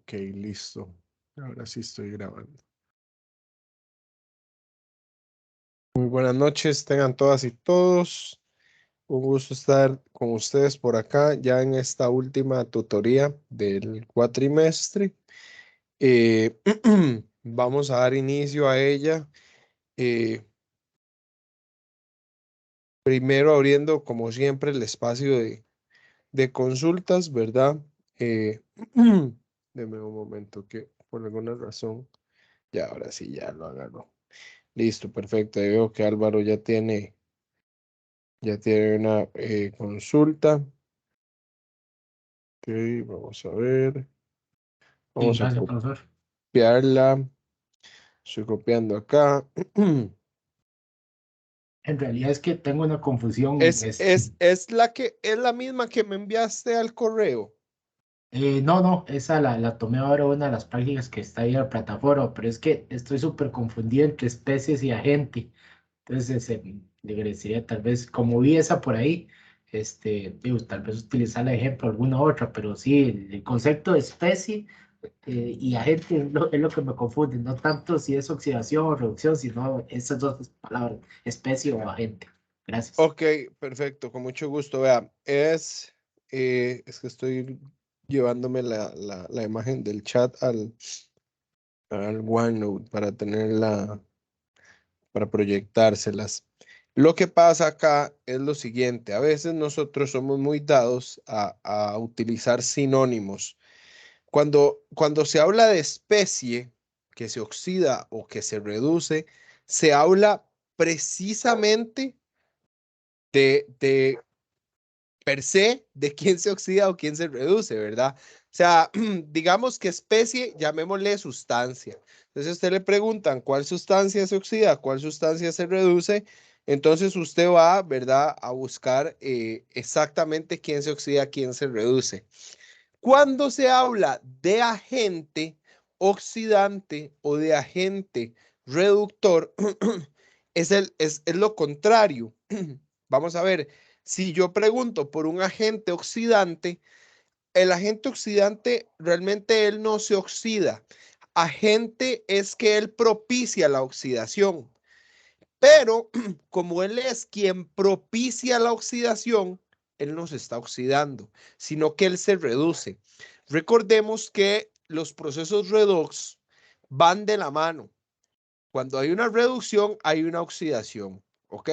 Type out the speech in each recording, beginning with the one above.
Ok, listo. Ahora sí estoy grabando. Muy buenas noches, tengan todas y todos. Un gusto estar con ustedes por acá, ya en esta última tutoría del cuatrimestre. Eh, Vamos a dar inicio a ella. eh, Primero abriendo, como siempre, el espacio de consultas, ¿verdad? Eh, Deme un momento que por alguna razón, ya ahora sí, ya lo agarró. Listo, perfecto. Ahí veo que Álvaro ya tiene una consulta. Ok, vamos a ver. Sí, Vamos a gracias, profesor. copiarla. Estoy copiando acá. En realidad es que tengo una confusión. Es la misma que me enviaste al correo. No, esa la tomé ahora una de las prácticas que está ahí en la plataforma, pero es que estoy súper confundido entre especies y agente. Entonces, le agradecería tal vez, como vi esa por ahí, digo, tal vez utilizar el ejemplo alguna otra, pero sí, el concepto de especie y agente es lo que me confunde, no tanto si es oxidación o reducción, sino esas dos palabras, especie o agente. Gracias. Ok, perfecto, con mucho gusto. Vea, es que estoy llevándome la imagen del chat al OneNote para proyectárselas. Lo que pasa acá es lo siguiente, a veces nosotros somos muy dados a utilizar sinónimos. Cuando se habla de especie que se oxida o que se reduce, se habla precisamente de per se de quién se oxida o quién se reduce, ¿verdad? O sea, digamos que especie, llamémosle sustancia. Entonces, a usted le preguntan cuál sustancia se oxida, cuál sustancia se reduce. Entonces, usted va, ¿verdad?, a buscar exactamente quién se oxida, quién se reduce. Cuando se habla de agente oxidante o de agente reductor, es lo contrario. Vamos a ver, si yo pregunto por un agente oxidante, el agente oxidante realmente él no se oxida. Agente es que él propicia la oxidación, pero como él es quien propicia la oxidación, él no se está oxidando, sino que él se reduce. Recordemos que los procesos redox van de la mano. Cuando hay una reducción, hay una oxidación, ¿ok?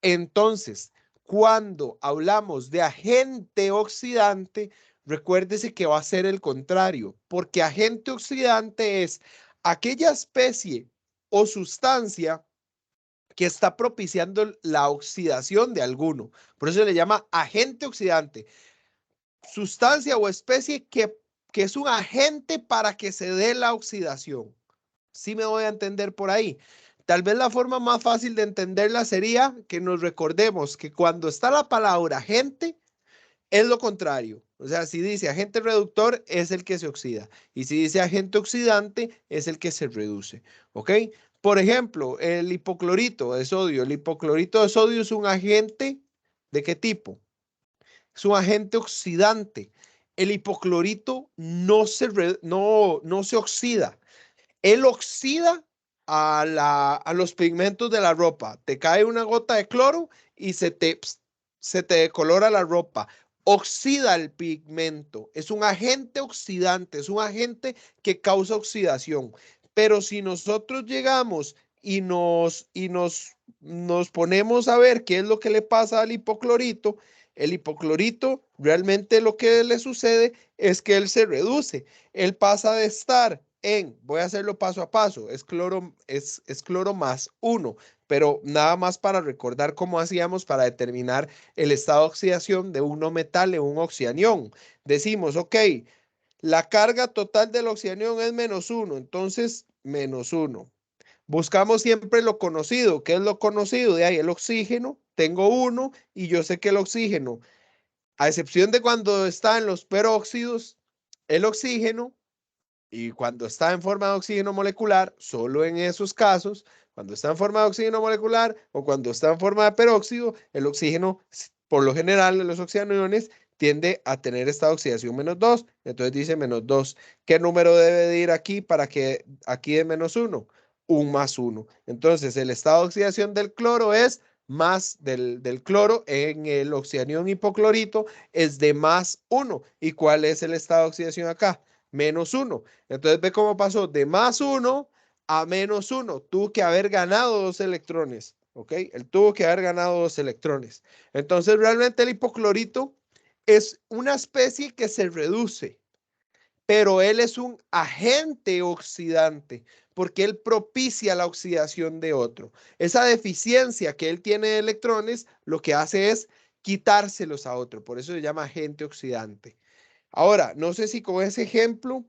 Entonces, cuando hablamos de agente oxidante, recuérdese que va a ser el contrario, porque agente oxidante es aquella especie o sustancia que está propiciando la oxidación de alguno. Por eso se le llama agente oxidante. Sustancia o especie que es un agente para que se dé la oxidación. Sí me voy a entender por ahí. Tal vez la forma más fácil de entenderla sería que nos recordemos que cuando está la palabra agente, es lo contrario. O sea, si dice agente reductor, es el que se oxida. Y si dice agente oxidante, es el que se reduce. ¿Ok? Por ejemplo, el hipoclorito de sodio. El hipoclorito de sodio es un agente ¿de qué tipo? Es un agente oxidante. El hipoclorito no se oxida. Él oxida a los pigmentos de la ropa. Te cae una gota de cloro y se te decolora la ropa. Oxida el pigmento. Es un agente oxidante, es un agente que causa oxidación. Pero si nosotros llegamos y nos ponemos a ver qué es lo que le pasa al hipoclorito, el hipoclorito realmente lo que le sucede es que él se reduce. Él pasa de estar voy a hacerlo paso a paso, es cloro más 1, pero nada más para recordar cómo hacíamos para determinar el estado de oxidación de un no metal en un oxianión. Decimos, ok, la carga total del oxianión es -1, entonces -1. Buscamos siempre lo conocido. ¿Qué es lo conocido? De ahí el oxígeno, tengo 1 y yo sé que el oxígeno, a excepción de cuando está en los peróxidos, el oxígeno y cuando está en forma de oxígeno molecular, solo en esos casos, cuando está en forma de oxígeno molecular o cuando está en forma de peróxido, el oxígeno, por lo general, en los oxidaniones, tiende a tener estado de oxidación -2. Entonces dice -2. ¿Qué número debe de ir aquí para que aquí de -1? Un +1. Entonces el estado de oxidación del cloro es más del cloro en el oxidanión hipoclorito es de +1. ¿Y cuál es el estado de oxidación acá? -1. Entonces ve cómo pasó de +1 a -1. Tuvo que haber ganado 2 electrones. ¿Ok? Él tuvo que haber ganado 2 electrones. Entonces realmente el hipoclorito es una especie que se reduce, pero él es un agente oxidante porque él propicia la oxidación de otro. Esa deficiencia que él tiene de electrones lo que hace es quitárselos a otro, por eso se llama agente oxidante. Ahora, no sé si con ese ejemplo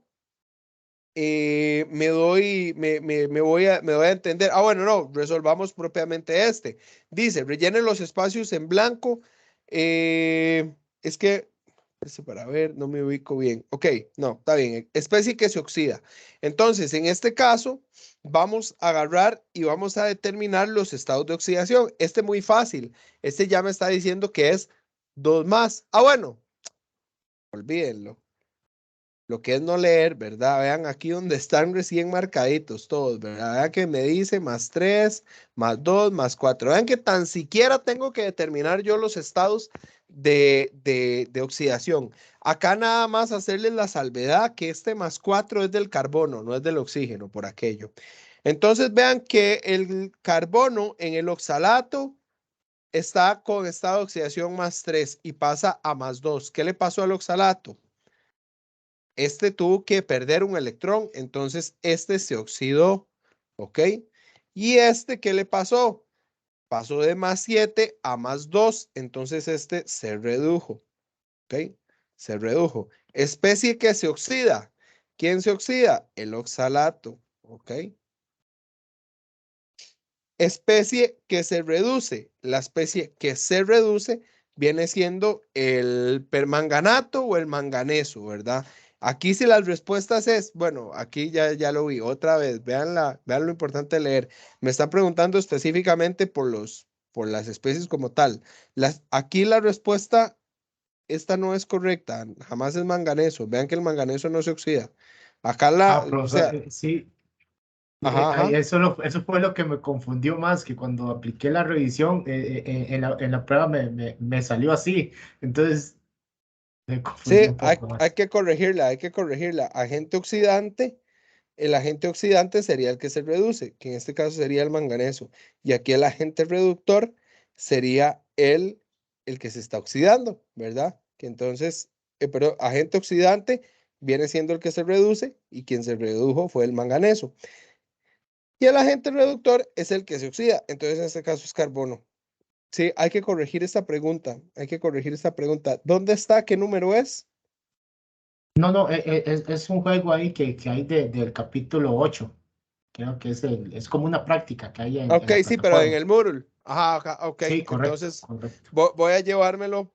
me voy a entender. Ah, bueno, no, resolvamos propiamente este. Dice, rellenen los espacios en blanco. Es que, para ver, no me ubico bien. Ok, no, está bien. Especie que se oxida. Entonces, en este caso, vamos a agarrar y vamos a determinar los estados de oxidación. Este es muy fácil. Este ya me está diciendo que es 2 más. Ah, bueno, olvídenlo. Lo que es no leer, ¿verdad? Vean aquí donde están recién marcaditos todos, ¿verdad? Vean que me dice +3, +2, +4. Vean que tan siquiera tengo que determinar yo los estados de oxidación. Acá nada más hacerles la salvedad que este +4 es del carbono, no es del oxígeno, por aquello. Entonces vean que el carbono en el oxalato está con estado de oxidación +3 y pasa a +2. ¿Qué le pasó al oxalato? Este tuvo que perder un electrón, entonces este se oxidó, ¿ok? ¿Y este qué le pasó? Pasó de +7 a +2, entonces este se redujo, ¿ok? Se redujo. Especie que se oxida. ¿Quién se oxida? El oxalato, ¿ok? Especie que se reduce. La especie que se reduce viene siendo el permanganato o el manganeso, ¿verdad? Aquí si las respuestas es, bueno, aquí ya lo vi otra vez, vean lo importante de leer. Me están preguntando específicamente por las especies como tal. Aquí la respuesta, esta no es correcta, jamás es manganeso. Vean que el manganeso no se oxida. Acá Ah, o profesor, sea, sí, ajá, ajá. eso fue lo que me confundió más, que cuando apliqué la revisión en la prueba me salió así, entonces me confundí Sí, un hay, poco hay más. que corregirla, hay que corregirla. Agente oxidante, el agente oxidante sería el que se reduce, que en este caso sería el manganeso. Y aquí el agente reductor sería el que se está oxidando, ¿verdad? Que entonces, pero agente oxidante viene siendo el que se reduce y quien se redujo fue el manganeso. Y el agente reductor es el que se oxida, entonces en este caso es carbono. Sí, hay que corregir esta pregunta, hay que corregir esta pregunta. ¿Dónde está? ¿Qué número es? No, no, es un juego ahí que hay del capítulo 8. Creo que es como una práctica que hay en Ok, la sí, pero en plataforma. el Moodle. Ajá, ajá, ok. Sí, correcto, Entonces correcto. voy a llevármelo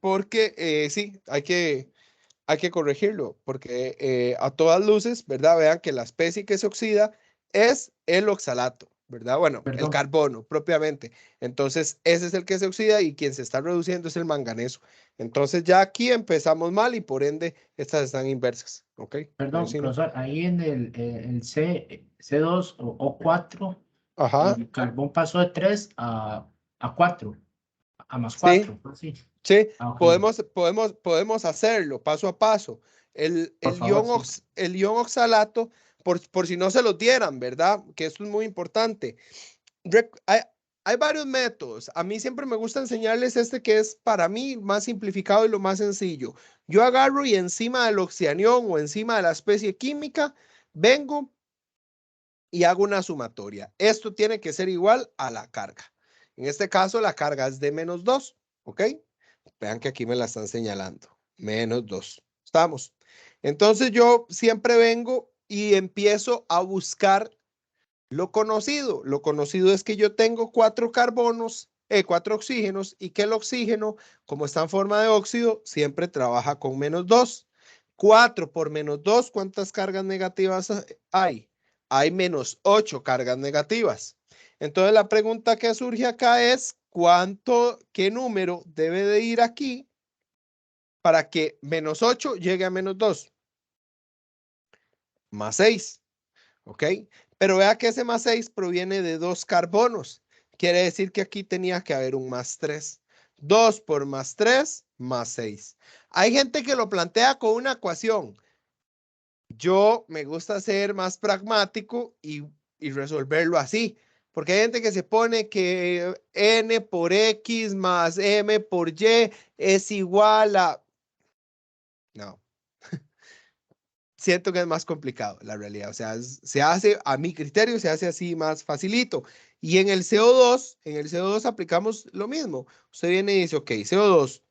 porque sí, hay que corregirlo, porque a todas luces, ¿verdad? Vean que la especie que se oxida es el oxalato, ¿verdad? Bueno, el Perdón, carbono propiamente. Entonces, ese es el que se oxida y quien se está reduciendo es el manganeso. Entonces, ya aquí empezamos mal y por ende, estas están inversas, ¿ok? Pero perdón, sí, no. profesor, ahí en el C2 o 4, Ajá, el carbón pasó de 3 a 4, a más sí. 4, sí. Sí, Ah, ok, podemos hacerlo paso a paso. por favor, sí. El ion oxalato, por si no se lo dieran, ¿verdad? Que esto es muy importante. Hay, hay varios métodos. A mí siempre me gusta enseñarles este que es para mí más simplificado y lo más sencillo. Yo agarro y encima del oxidanión o encima de la especie química, vengo y hago una sumatoria. Esto tiene que ser igual a la carga. En este caso, la carga es de -2, ¿ok? Vean que aquí me la están señalando. -2. Estamos. Entonces yo siempre vengo y empiezo a buscar lo conocido. Lo conocido es que yo tengo 4 carbonos, 4 oxígenos y que el oxígeno, como está en forma de óxido, siempre trabaja con -2. 4 por -2, ¿cuántas cargas negativas hay? Hay -8 cargas negativas. Entonces la pregunta que surge acá es, ¿qué número debe de ir aquí para que menos 8 llegue a menos 2. Más 6. ¿Ok? Pero vea que ese más 6 proviene de 2 carbonos. Quiere decir que aquí tenía que haber un más 3. 2 por más 3, más 6. Hay gente que lo plantea con una ecuación. Yo me gusta ser más pragmático y resolverlo así. Porque hay gente que se pone que n por x más m por y es igual a... No, siento que es más complicado, la realidad. O sea, se hace, a mi criterio, se hace así más facilito. Y en el CO2 aplicamos lo mismo. Usted viene y dice, ok, CO2,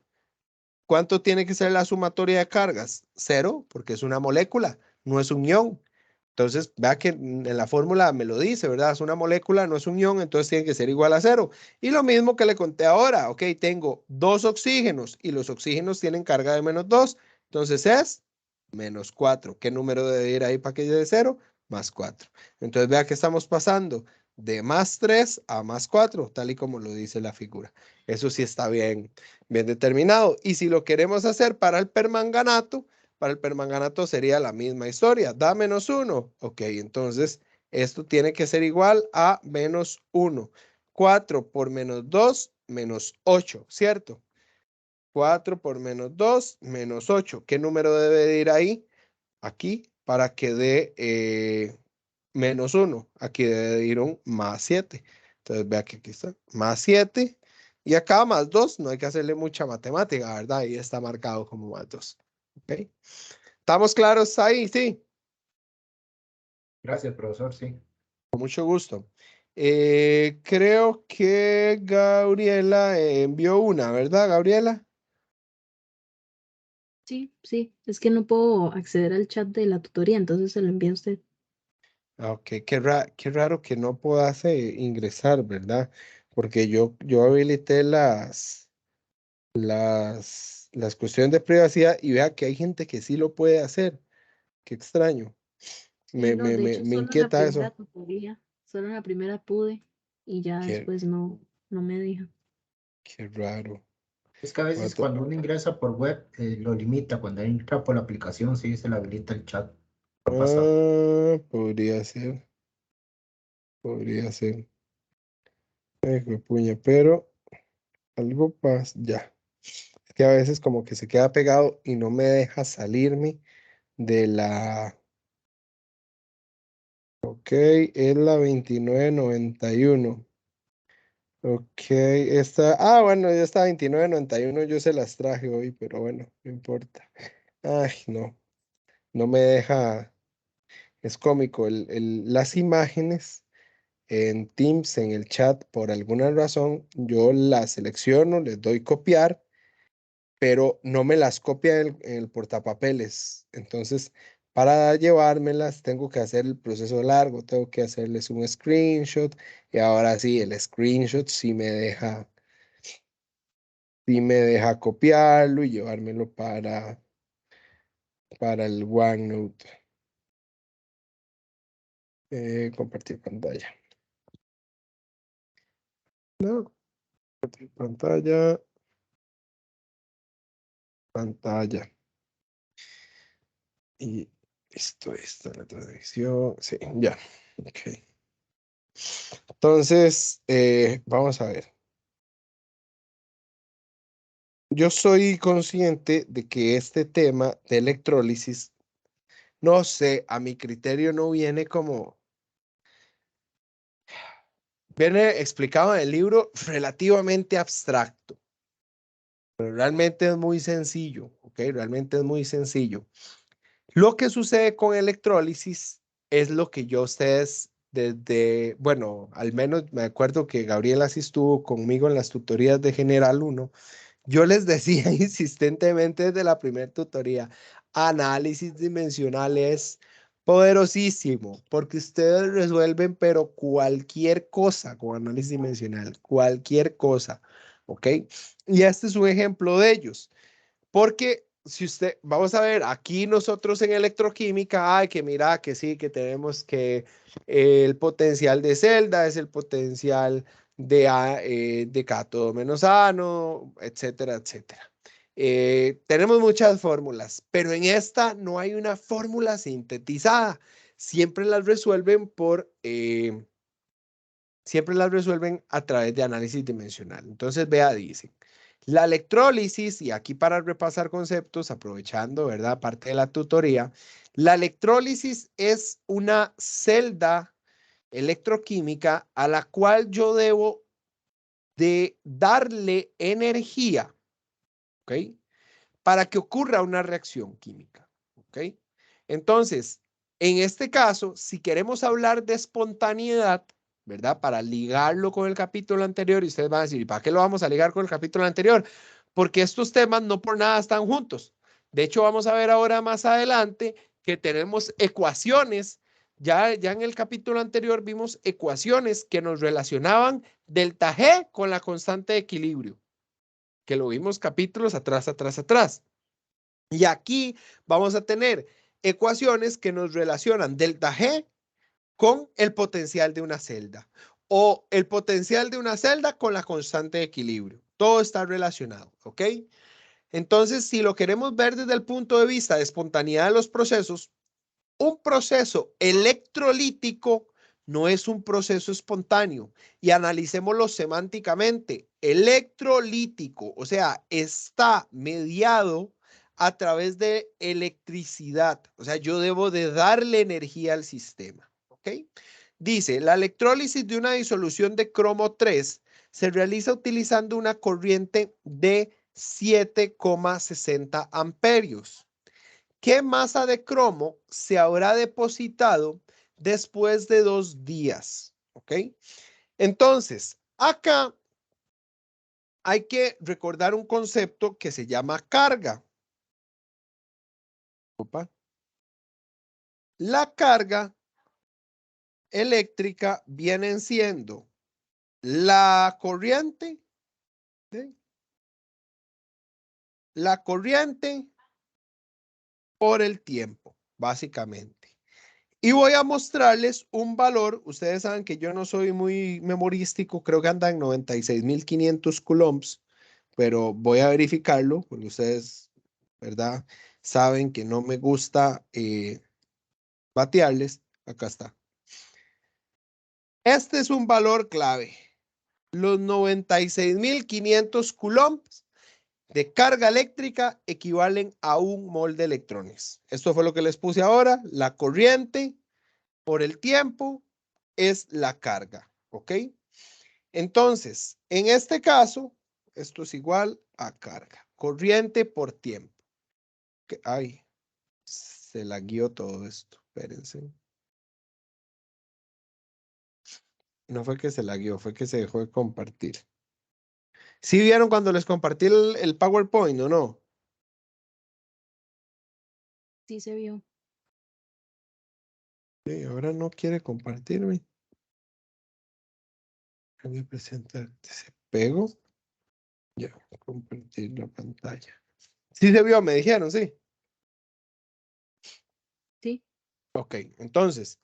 ¿cuánto tiene que ser la sumatoria de cargas? Cero, porque es una molécula, no es un ion. Entonces, vea que en la fórmula me lo dice, ¿verdad? Es una molécula, no es un ion, entonces tiene que ser igual a cero. Y lo mismo que le conté ahora, ok, tengo 2 oxígenos y los oxígenos tienen carga de menos 2, entonces es menos 4. ¿Qué número debe ir ahí para que llegue cero? Más 4. Entonces, vea que estamos pasando de más 3 a más 4, tal y como lo dice la figura. Eso sí está bien, bien determinado. Y si lo queremos hacer para el permanganato sería la misma historia. Da menos 1. Ok, entonces esto tiene que ser igual a menos 1. 4 por menos 2, menos 8, ¿cierto? 4 por menos 2, menos 8. ¿Qué número debe de ir ahí? Aquí, para que dé menos 1. Aquí debe de ir un más 7. Entonces vea que aquí está, más 7. Y acá más 2, no hay que hacerle mucha matemática, ¿verdad? Ahí está marcado como más 2. ¿Ok? ¿Estamos claros ahí? Sí, Gracias, profesor, sí. con mucho gusto. Creo que Gabriela envió una, ¿verdad, Gabriela? Sí, sí, es que no puedo acceder al chat de la tutoría, entonces se lo envía a usted. Ok, qué raro que no puedas ingresar, ¿verdad? Porque yo habilité las cuestiones de privacidad y vea que hay gente que sí lo puede hacer. Qué extraño. Sí, no, de hecho, Me inquieta eso. solo en la primera pude y ya Qué, después no me deja. qué raro. Es que a veces cuando uno ingresa por web, lo limita. Cuando entra por la aplicación, sí se le habilita el chat. No pasa. Podría ser, podría ser. Ay, puña, pero algo pasa, ya. Es que a veces como que se queda pegado y no me deja salirme de la... Ok, es la 2991. Ok, esta... Ah, bueno, ya está 2991, yo se las traje hoy, pero bueno, no importa. Ay, no, no me deja... Es cómico, las imágenes en Teams, en el chat, por alguna razón, yo las selecciono, les doy copiar pero no me las copia en el portapapeles. Entonces, para llevármelas, tengo que hacer el proceso largo, tengo que hacerles un screenshot y ahora sí, el screenshot sí me deja copiarlo y llevármelo para el OneNote. Compartir pantalla. No, compartir pantalla, pantalla. Y esto está la transmisión. Sí, ya. Ok. Entonces, vamos a ver. Yo soy consciente de que este tema de electrólisis, no sé, a mi criterio no viene como, viene explicado en el libro relativamente abstracto, pero realmente es muy sencillo, ¿ok? Realmente es muy sencillo. Lo que sucede con electrólisis es lo que yo a ustedes desde, bueno, al menos me acuerdo que Gabriela sí estuvo conmigo en las tutorías de General 1. Yo les decía insistentemente desde la primera tutoría, análisis dimensional es poderosísimo, porque ustedes resuelven, pero cualquier cosa con análisis dimensional, cualquier cosa, ¿ok? Y este es un ejemplo de ellos, porque si usted, vamos a ver, aquí nosotros en electroquímica, hay que mira que sí, que tenemos que el potencial de celda es el potencial de cátodo menos ano, etcétera, etcétera. Tenemos muchas fórmulas, pero en esta no hay una fórmula sintetizada. Siempre las resuelven siempre las resuelven a través de análisis dimensional. Entonces, vea, dice, la electrólisis, y aquí para repasar conceptos, aprovechando, ¿verdad? Parte de la tutoría, la electrólisis es una celda electroquímica a la cual yo debo de darle energía, ¿ok? Para que ocurra una reacción química, ¿ok? Entonces, en este caso, si queremos hablar de espontaneidad, ¿verdad? Para ligarlo con el capítulo anterior, y ustedes van a decir, ¿y para qué lo vamos a ligar con el capítulo anterior? Porque estos temas no por nada están juntos. De hecho, vamos a ver ahora más adelante que tenemos ecuaciones. Ya en el capítulo anterior vimos ecuaciones que nos relacionaban delta G con la constante de equilibrio, que lo vimos capítulos atrás, atrás, atrás. Y aquí vamos a tener ecuaciones que nos relacionan delta G con el potencial de una celda o el potencial de una celda con la constante de equilibrio. Todo está relacionado, ¿ok? Entonces, si lo queremos ver desde el punto de vista de espontaneidad de los procesos, un proceso electrolítico no es un proceso espontáneo. Y analicémoslo semánticamente. Electrolítico, o sea, está mediado a través de electricidad. O sea, yo debo de darle energía al sistema. ¿Ok? Dice, la electrólisis de una disolución de cromo 3 se realiza utilizando una corriente de 7,60 amperios. ¿Qué masa de cromo se habrá depositado después de 2 días? ¿Ok? Entonces, acá hay que recordar un concepto que se llama carga. Opa. La carga eléctrica viene siendo la corriente, ¿sí? La corriente por el tiempo, básicamente. Y voy a mostrarles un valor. Ustedes saben que yo no soy muy memorístico, creo que anda en 96.500 coulombs, pero voy a verificarlo porque ustedes, ¿verdad? Saben que no me gusta batearles. Acá está. Este es un valor clave. Los 96.500 coulombs de carga eléctrica equivalen a 1 mol de electrones. Esto fue lo que les puse ahora. La corriente por el tiempo es la carga, ¿ok? Entonces, en este caso, esto es igual a carga. Corriente por tiempo. Ay, se la guió todo esto. Espérense. No fue que se la guió, fue que se dejó de compartir. ¿Sí vieron cuando les compartí el PowerPoint o no? Sí se vio. Sí, ahora no quiere compartirme. Voy a presentarte. Se pego. Ya, compartir la pantalla. Sí se vio, me dijeron, sí. Sí. Ok, entonces,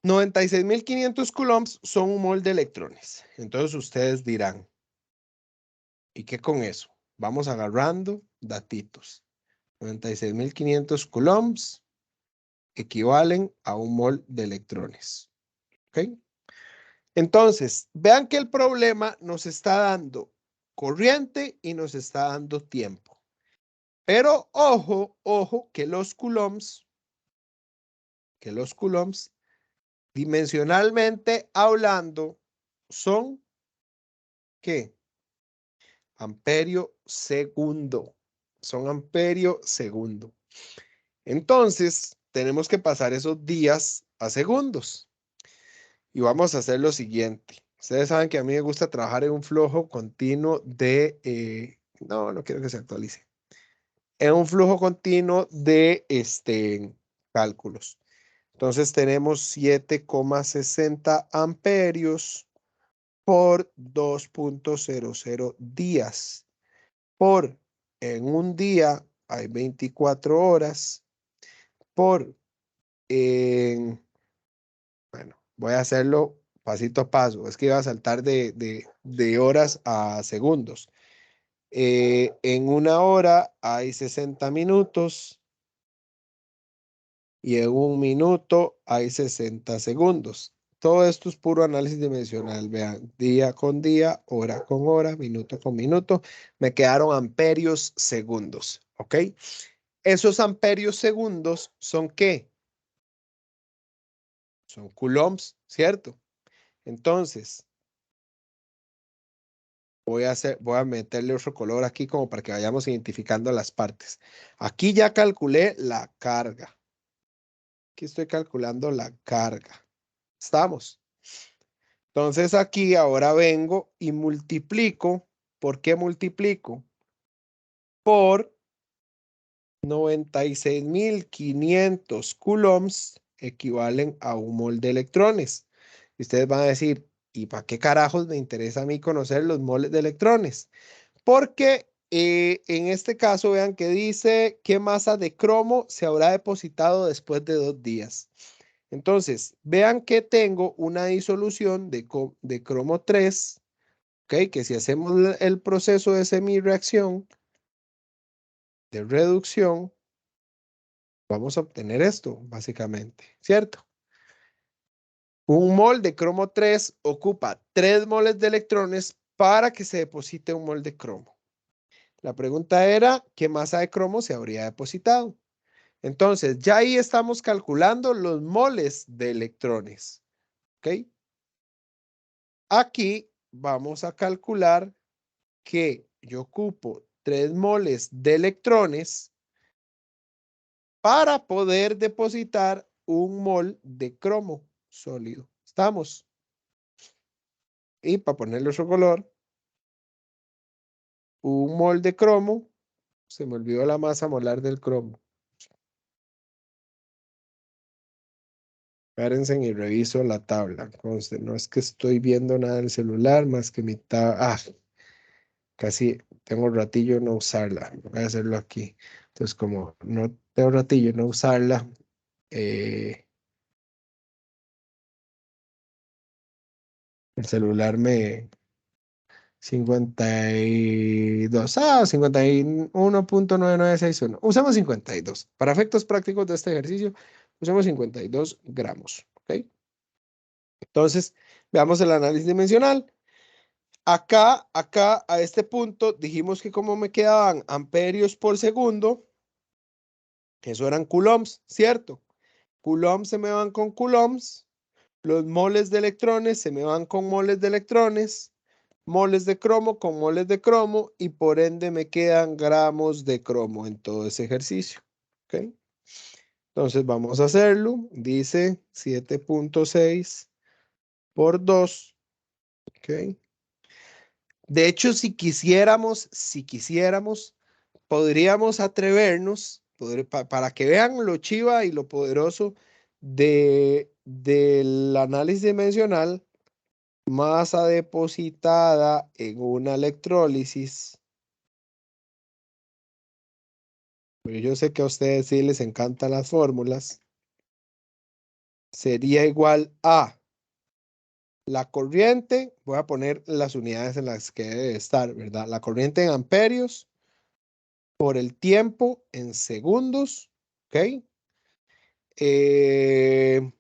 96.500 coulombs son 1 mol de electrones. Entonces ustedes dirán, ¿y qué con eso? Vamos agarrando datitos. 96.500 coulombs equivalen a 1 mol de electrones. ¿Ok? Entonces, vean que el problema nos está dando corriente y nos está dando tiempo. Pero ojo, ojo, que los coulombs, dimensionalmente hablando, son, ¿qué? Amperio segundo. Son amperio segundo. Entonces, tenemos que pasar esos días a segundos. Y vamos a hacer lo siguiente. Ustedes saben que a mí me gusta trabajar en un flujo continuo de... no quiero que se actualice. En un flujo continuo de cálculos. Entonces tenemos 7,60 amperios por 2.00 días. Por en un día hay 24 horas. Por bueno, voy a hacerlo pasito a paso. Es que iba a saltar de horas a segundos. En 1 hora hay 60 minutos y en 1 minuto hay 60 segundos. Todo esto es puro análisis dimensional. Vean, día con día, hora con hora, minuto con minuto. Me quedaron amperios segundos, ¿ok? Esos amperios segundos ¿son qué? Son coulombs, ¿cierto? Entonces, voy a meterle otro color aquí como para que vayamos identificando las partes. Aquí ya calculé la carga. Aquí estoy calculando la carga. ¿Estamos? Entonces aquí ahora vengo y multiplico. ¿Por qué multiplico? Por 96.500 coulombs equivalen a 1 mol de electrones. Y ustedes van a decir, ¿y para qué carajos me interesa a mí conocer los moles de electrones? Porque en este caso vean que dice qué masa de cromo se habrá depositado después de 2 días. Entonces, vean que tengo una disolución de cromo 3, ¿ok? Que si hacemos el proceso de semireacción, de reducción, vamos a obtener esto, básicamente, ¿cierto? 1 mol de cromo 3 ocupa 3 moles de electrones para que se deposite 1 mol de cromo. La pregunta era, ¿qué masa de cromo se habría depositado? Entonces, ya ahí estamos calculando los moles de electrones, ¿ok? Aquí vamos a calcular que yo ocupo 3 moles de electrones para poder depositar 1 mol de cromo sólido. ¿Estamos? Y para ponerle otro color, 1 mol de cromo, se me olvidó la masa molar del cromo. Espérense y reviso la tabla. Conste, no es que estoy viendo nada en el celular más que mi tabla. Ah, casi tengo ratillo no usarla. Voy a hacerlo aquí. Entonces, como no tengo ratillo no usarla, el celular me 52. 51.9961. Usamos 52. Para efectos prácticos de este ejercicio, usamos 52 gramos. ¿Ok? Entonces, veamos el análisis dimensional. Acá, a este punto, dijimos que como me quedaban amperios por segundo, eso eran coulombs, ¿cierto? Coulombs se me van con coulombs, los moles de electrones se me van con moles de electrones, moles de cromo con moles de cromo, y por ende me quedan gramos de cromo en todo ese ejercicio, ¿ok? Entonces vamos a hacerlo. Dice 7.6 por 2, ¿ok? De hecho, si quisiéramos, podríamos atrevernos, para que vean lo chiva y lo poderoso del análisis dimensional, masa depositada en una electrólisis. Pero yo sé que a ustedes sí les encantan las fórmulas. Sería igual a la corriente, voy a poner las unidades en las que debe estar, ¿verdad? La corriente en amperios por el tiempo en segundos, ¿ok? En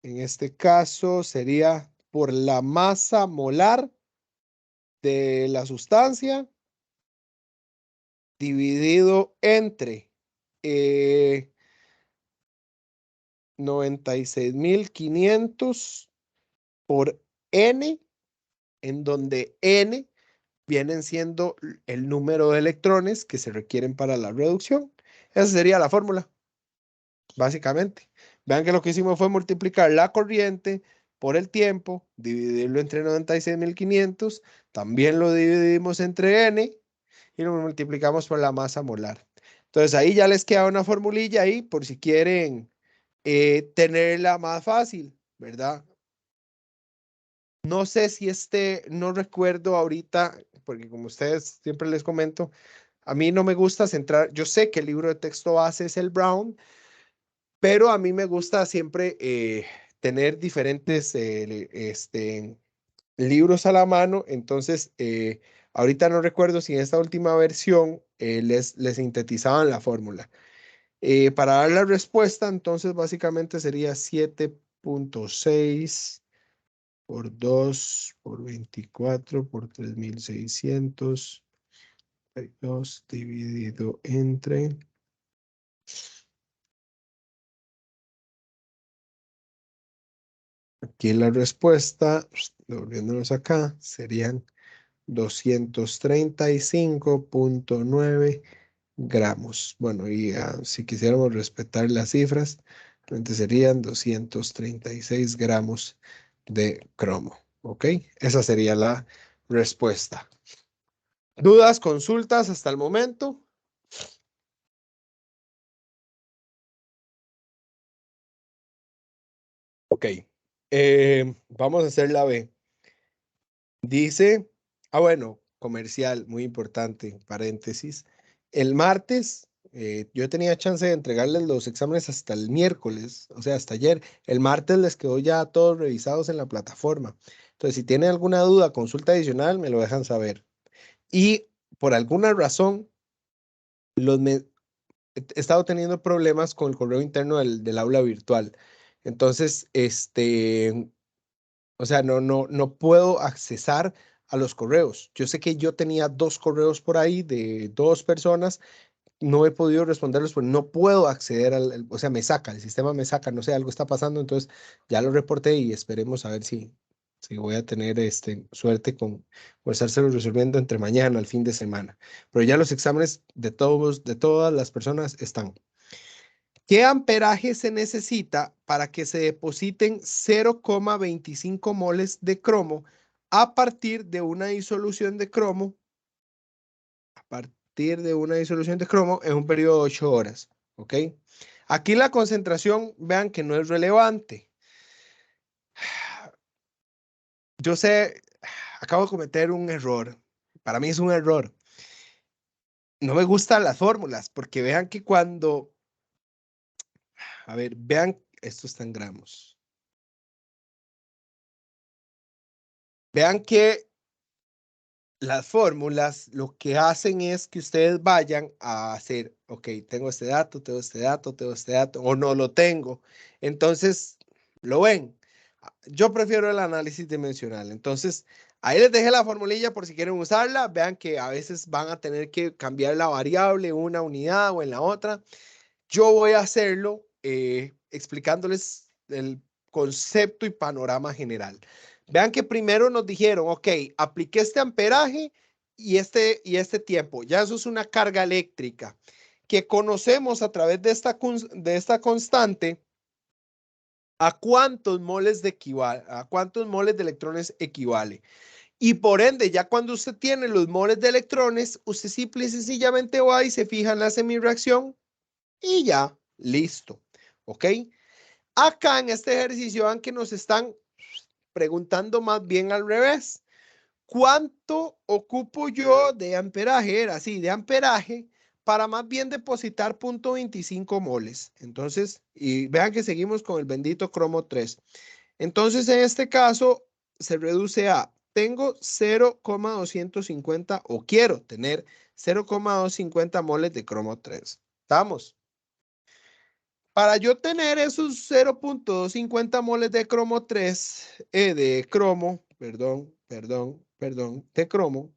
este caso sería por la masa molar de la sustancia dividido entre 96.500 por N, en donde N vienen siendo el número de electrones que se requieren para la reducción. Esa sería la fórmula, básicamente. Vean que lo que hicimos fue multiplicar la corriente por el tiempo, dividirlo entre 96.500, también lo dividimos entre N y lo multiplicamos por la masa molar. Entonces ahí ya les queda una formulilla ahí por si quieren tenerla más fácil, ¿verdad? No sé si no recuerdo ahorita, porque como ustedes siempre les comento, a mí no me gusta centrar, yo sé que el libro de texto base es el Brown, pero a mí me gusta siempre tener diferentes libros a la mano, entonces Ahorita no recuerdo si en esta última versión les sintetizaban la fórmula. Para dar la respuesta, entonces básicamente sería 7.6 por 2 por 24 por 3600 dividido entre... Aquí la respuesta, devolviéndonos acá, serían 235.9 gramos. Bueno, y si quisiéramos respetar las cifras, entonces serían 236 gramos de cromo. ¿Ok? Esa sería la respuesta. ¿Dudas, consultas hasta el momento? Ok. Vamos a hacer la B. Dice, bueno, comercial, muy importante, paréntesis. El martes, yo tenía chance de entregarles los exámenes hasta el miércoles, o sea, hasta ayer. El martes les quedó ya todos revisados en la plataforma. Entonces, si tienen alguna duda, consulta adicional, me lo dejan saber. Y por alguna razón, he estado teniendo problemas con el correo interno del aula virtual. Entonces, o sea, no puedo accesar a los correos. Yo sé que yo tenía 2 correos por ahí de 2 personas. No he podido responderlos, pues no puedo acceder o sea, me saca, el sistema me saca, no sé, algo está pasando. Entonces ya lo reporté y esperemos a ver si voy a tener suerte con estárselo resolviendo entre mañana al fin de semana. Pero ya los exámenes de todas las personas están. ¿Qué amperaje se necesita para que se depositen 0,25 moles de cromo a partir de una disolución de cromo? A partir de una disolución de cromo en un periodo de 8 horas. ¿Ok? Aquí la concentración, vean que no es relevante. Yo sé, acabo de cometer un error. Para mí es un error. No me gustan las fórmulas porque vean que cuando... A ver, vean, esto está en gramos. Vean que las fórmulas lo que hacen es que ustedes vayan a hacer, ok, tengo este dato, tengo este dato, tengo este dato, o no lo tengo. Entonces, lo ven. Yo prefiero el análisis dimensional. Entonces, ahí les dejé la formulilla por si quieren usarla. Vean que a veces van a tener que cambiar la variable en una unidad o en la otra. Yo voy a hacerlo explicándoles el concepto y panorama general. Vean que primero nos dijeron, ok, apliqué este amperaje y este tiempo. Ya eso es una carga eléctrica que conocemos a través de esta constante a cuántos moles de electrones equivale. Y por ende, ya cuando usted tiene los moles de electrones, usted simple y sencillamente va y se fija en la semireacción y ya, listo. ¿Ok? Acá en este ejercicio, vean que nos están preguntando más bien al revés. ¿Cuánto ocupo yo de amperaje? Era así, de amperaje para más bien depositar 0.25 moles. Entonces, y vean que seguimos con el bendito cromo 3. Entonces, en este caso, se reduce a, tengo 0,250 o quiero tener 0,250 moles de cromo 3. ¿Estamos? Para yo tener esos 0.250 moles de cromo 3, de cromo, de cromo,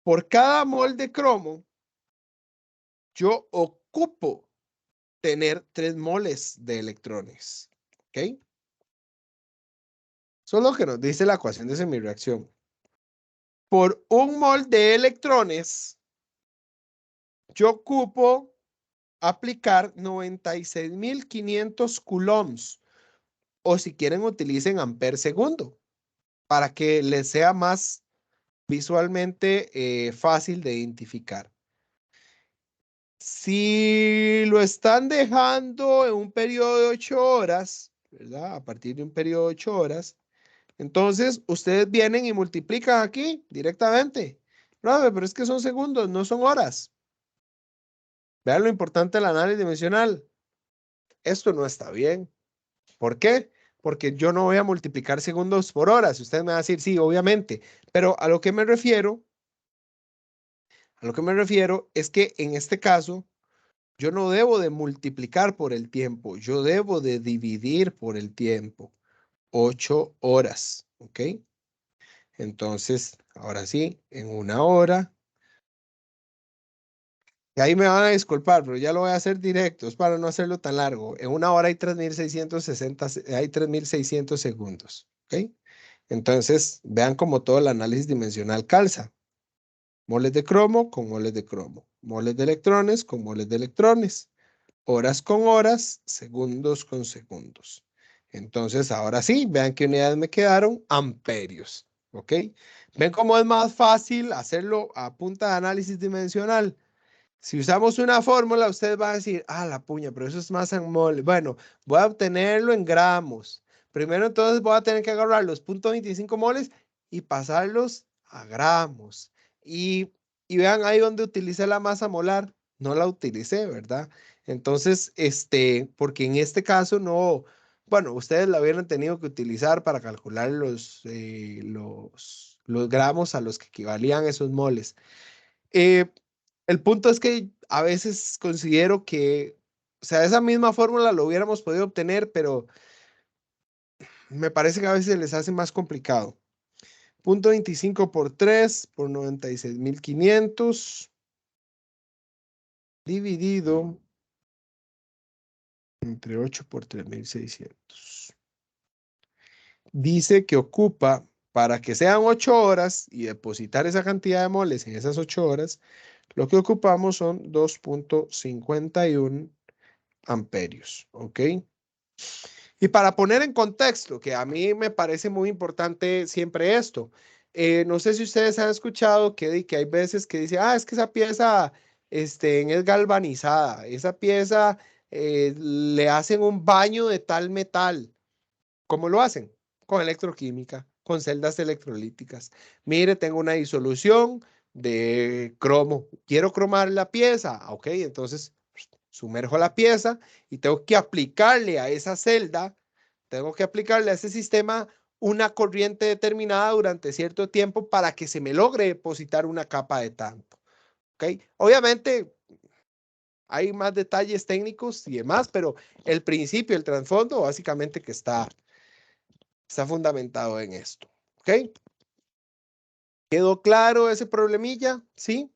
por cada mol de cromo, yo ocupo tener 3 moles de electrones. ¿Ok? Eso es lo que nos dice la ecuación de semireacción. Por 1 mol de electrones, yo ocupo aplicar 96.500 coulombs. O si quieren, utilicen amper segundo para que les sea más visualmente fácil de identificar. Si lo están dejando en un periodo de 8 horas, ¿verdad? A partir de un periodo de 8 horas, entonces ustedes vienen y multiplican aquí directamente. Profe, pero es que son segundos, no son horas. Vean lo importante del análisis dimensional. Esto no está bien. ¿Por qué? porque yo no voy a multiplicar segundos por horas. Usted me va a decir, sí, obviamente, pero a lo que me refiero es que en este caso, yo no debo de multiplicar por el tiempo, yo debo de dividir por el tiempo. 8 horas, ¿ok? Entonces, ahora sí, en una hora. Y ahí me van a disculpar, pero ya lo voy a hacer directo, es para no hacerlo tan largo. En una hora hay 3.660, hay 3.600 segundos, ¿ok? Entonces, vean cómo todo el análisis dimensional calza. Moles de cromo con moles de cromo. Moles de electrones con moles de electrones. Horas con horas, segundos con segundos. Entonces, ahora sí, vean qué unidades me quedaron, amperios, ¿ok? ¿Ven cómo es más fácil hacerlo a punta de análisis dimensional? Si usamos una fórmula, usted va a decir, ah, la puña, pero eso es más en mol. Bueno, voy a obtenerlo en gramos. Primero entonces voy a tener que agarrar los 0.25 moles y pasarlos a gramos. Y vean ahí donde utilicé la masa molar. No la utilicé, ¿verdad? Entonces, porque en este caso no, bueno, ustedes la hubieran tenido que utilizar para calcular los gramos a los que equivalían esos moles. Eh, el punto es que a veces considero que, o sea, esa misma fórmula lo hubiéramos podido obtener, pero me parece que a veces se les hace más complicado. 0.25 por 3 por 96.500 dividido entre 8 por 3.600. Dice que ocupa, para que sean 8 horas y depositar esa cantidad de moles en esas 8 horas, lo que ocupamos son 2.51 amperios, ¿ok? Y para poner en contexto, que a mí me parece muy importante siempre esto, no sé si ustedes han escuchado que hay veces que dice, ah, es que esa pieza es galvanizada, esa pieza le hacen un baño de tal metal. ¿Cómo lo hacen? Con electroquímica, con celdas electrolíticas. Mire, tengo una disolución de cromo. Quiero cromar la pieza. Ok, entonces sumerjo la pieza y tengo que aplicarle a esa celda, tengo que aplicarle a ese sistema una corriente determinada durante cierto tiempo para que se me logre depositar una capa de tanto. ¿Ok? Obviamente hay más detalles técnicos y demás, pero el principio, el trasfondo, básicamente que está fundamentado en esto. ¿Ok? ¿Quedó claro ese problemilla? ¿Sí?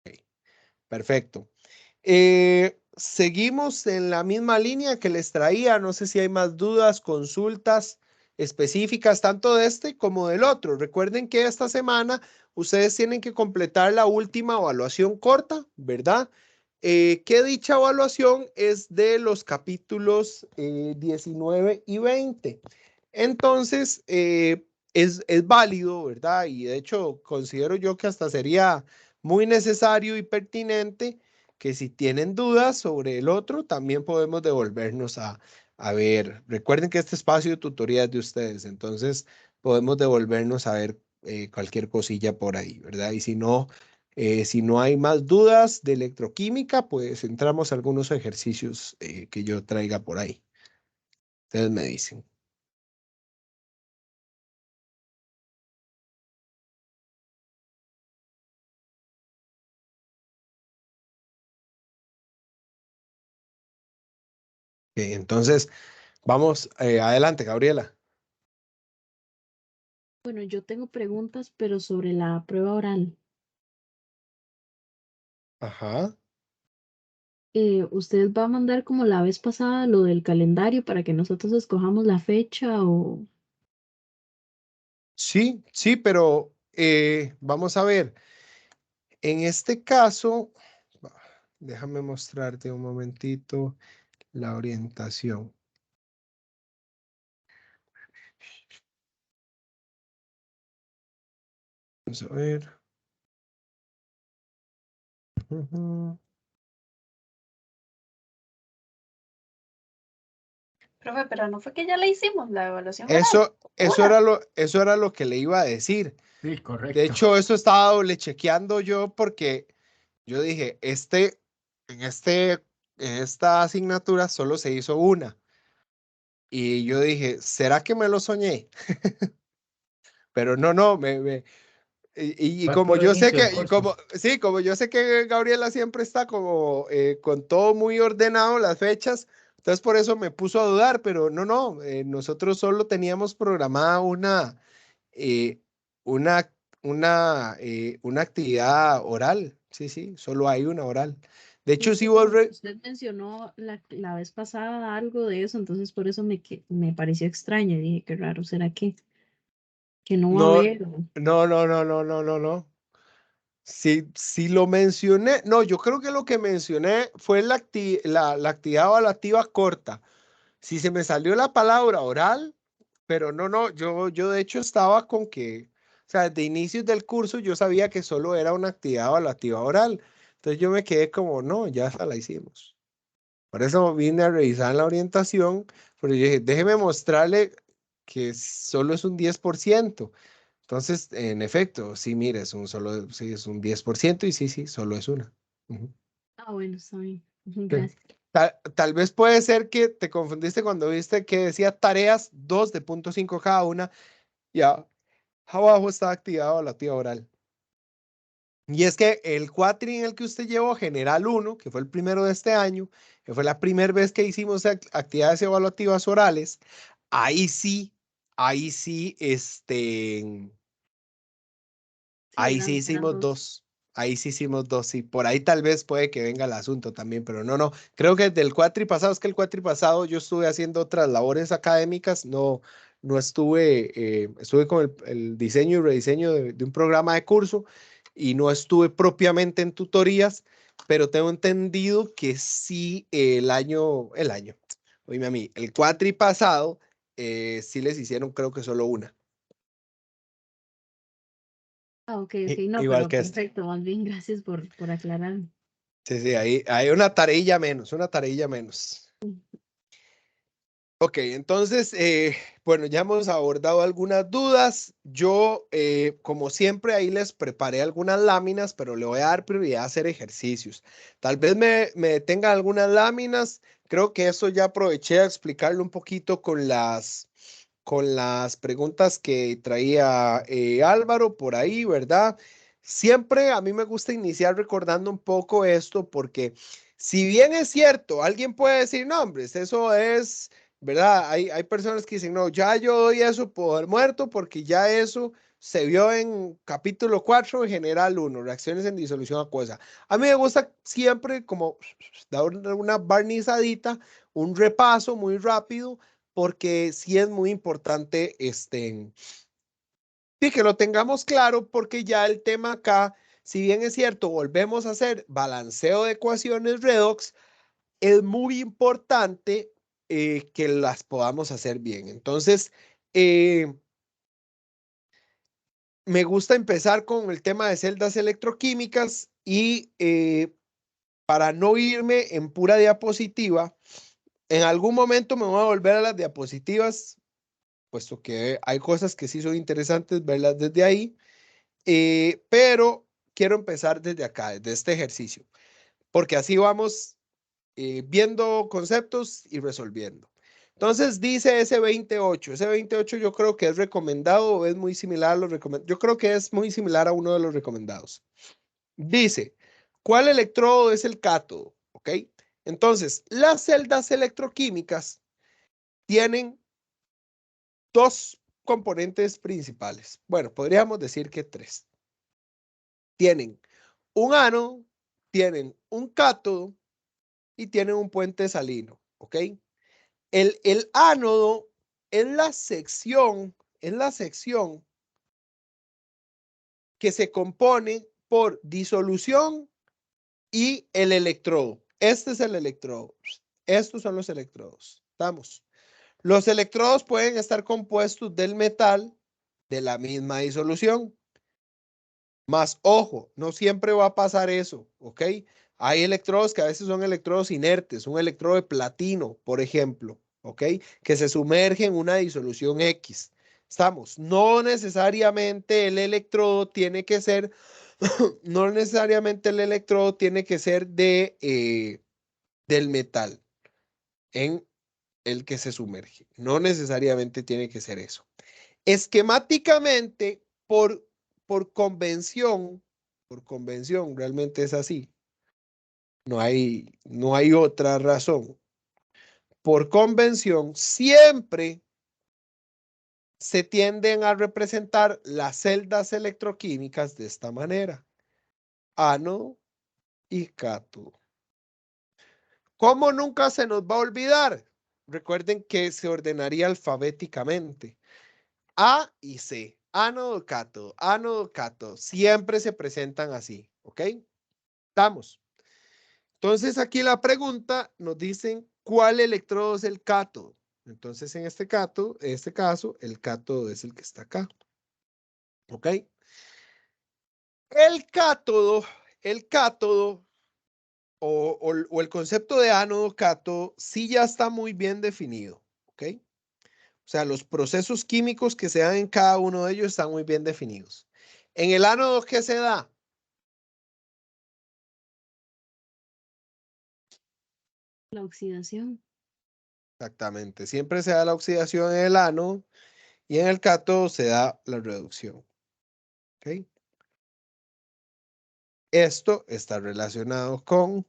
Okay. Perfecto. Seguimos en la misma línea que les traía. No sé si hay más dudas, consultas específicas, tanto de este como del otro. Recuerden que esta semana ustedes tienen que completar la última evaluación corta, ¿verdad? Que dicha evaluación es de los capítulos 19 y 20. Entonces, es válido, ¿verdad? Y de hecho, considero yo que hasta sería muy necesario y pertinente que si tienen dudas sobre el otro, también podemos devolvernos a ver. Recuerden que este espacio de tutoría es de ustedes, entonces podemos devolvernos a ver cualquier cosilla por ahí, ¿verdad? Y si no hay más dudas de electroquímica, pues entramos a algunos ejercicios que yo traiga por ahí. Ustedes me dicen. Entonces, vamos adelante, Gabriela. Bueno, yo tengo preguntas, pero sobre la prueba oral. Ajá. ¿Usted va a mandar como la vez pasada lo del calendario para que nosotros escojamos la fecha o...? Sí, sí, pero vamos a ver. En este caso, déjame mostrarte un momentito la orientación. Vamos a ver. Ujú. Profe, pero no fue que ya la hicimos, la evaluación oral. Eso era lo que le iba a decir. Sí, correcto. De hecho, eso estaba doble chequeando yo porque yo dije, en este esta asignatura solo se hizo una. Y yo dije, ¿será que me lo soñé? Pero no, y Fue como puro yo sé inicio de que, curso. sí, como yo sé que Gabriela siempre está como con todo muy ordenado, las fechas, entonces por eso me puso a dudar, pero no, nosotros solo teníamos programada eh, una, una actividad oral, sí, solo hay una oral. De Y hecho, es sí, que como que usted mencionó la vez pasada algo de eso, entonces por eso me pareció extraño. Dije, qué raro, ¿será que no va a no, haber? no. Sí lo mencioné. No, yo creo que lo que mencioné fue la actividad evaluativa corta. Si se me salió la palabra oral, pero no, yo de hecho estaba con que, o sea, desde inicios del curso yo sabía que solo era una actividad evaluativa oral. Entonces yo me quedé como, no, ya esa la hicimos. Por eso vine a revisar la orientación, pero yo dije, déjeme mostrarle que solo es un 10%. Entonces, en efecto, sí, mire, sí, es un 10% y sí, solo es una. Ujú. Ah, bueno, está bien. Sí. Gracias. Tal vez puede ser que te confundiste cuando viste que decía tareas 2 de punto 5 cada una y abajo está activado la actividad oral. Y es que el cuatri en el que usted llevó, General 1, que fue el primero de este año, que fue la primera vez que hicimos actividades evaluativas orales, ahí sí, ahí sí, Sí, ahí sí eran hicimos dos. dos. Ahí sí hicimos dos, sí. Por ahí tal vez puede que venga el asunto también, pero no. Creo que del cuatri pasado, es que el cuatri pasado yo estuve haciendo otras labores académicas, no estuve con el diseño y rediseño de un programa de curso y no estuve propiamente en tutorías, pero tengo entendido que sí oíme a mí, el cuatri pasado sí les hicieron creo que solo una, Ah, ok, no, igual pero que este. perfecto, más bien gracias por aclarar. Sí, ahí hay una tareilla menos, una tareilla menos. Ok, entonces, bueno, ya hemos abordado algunas dudas. Yo, como siempre, ahí les preparé algunas láminas, pero le voy a dar prioridad a hacer ejercicios. Tal vez me detengan algunas láminas. Creo que eso ya aproveché a explicarlo un poquito con las preguntas que traía Álvaro por ahí, ¿verdad? Siempre a mí me gusta iniciar recordando un poco esto porque si bien es cierto, alguien puede decir, no, hombres, eso es, ¿verdad? Hay personas que dicen, no, ya yo doy eso por muerto porque ya eso se vio en capítulo 4 de General 1, reacciones en disolución acuosa. A mí me gusta siempre como dar una barnizadita, un repaso muy rápido porque sí es muy importante sí, que lo tengamos claro porque ya el tema acá, si bien es cierto, volvemos a hacer balanceo de ecuaciones redox, es muy importante que las podamos hacer bien. Entonces, me gusta empezar con el tema de celdas electroquímicas y para no irme en pura diapositiva, en algún momento me voy a volver a las diapositivas puesto que hay cosas que sí son interesantes verlas desde ahí, pero quiero empezar desde acá, desde este ejercicio, porque así vamos viendo conceptos y resolviendo. Entonces dice ese 28 yo creo que es recomendado, es muy similar a los recomendados, yo creo que es muy similar a uno de los recomendados. Dice, ¿cuál electrodo es el cátodo? ¿Ok? Entonces, las celdas electroquímicas tienen dos componentes principales. Bueno, podríamos decir que tres. Tienen un ánodo, tienen un cátodo y tienen un puente salino, ¿ok? El ánodo es la sección que se compone por disolución y el electrodo. Este es el electrodo. Estos son los electrodos. ¿Estamos? Los electrodos pueden estar compuestos del metal de la misma disolución. Más ojo, no siempre va a pasar eso, ¿ok? Hay electrodos que a veces son electrodos inertes, un electrodo de platino, por ejemplo, ¿ok? Que se sumerge en una disolución X. Estamos, no necesariamente el electrodo tiene que ser, no necesariamente el electrodo tiene que ser del metal en el que se sumerge. No necesariamente tiene que ser eso. Esquemáticamente, por convención, realmente es así. No hay otra razón. Por convención, siempre se tienden a representar las celdas electroquímicas de esta manera. Ánodo y cátodo. ¿Cómo nunca se nos va a olvidar? Recuerden que se ordenaría alfabéticamente. A y C. Ánodo, cátodo. Siempre se presentan así. ¿Ok? Estamos. Entonces aquí la pregunta nos dicen ¿cuál electrodo es el cátodo? Entonces en este caso, el cátodo es el que está acá. ¿Ok? El cátodo o el concepto de ánodo cátodo sí ya está muy bien definido. ¿Ok? O sea, los procesos químicos que se dan en cada uno de ellos están muy bien definidos. En el ánodo, ¿qué se da? La oxidación. Exactamente. Siempre se da la oxidación en el ánodo y en el cátodo se da la reducción. ¿Ok? Esto está relacionado con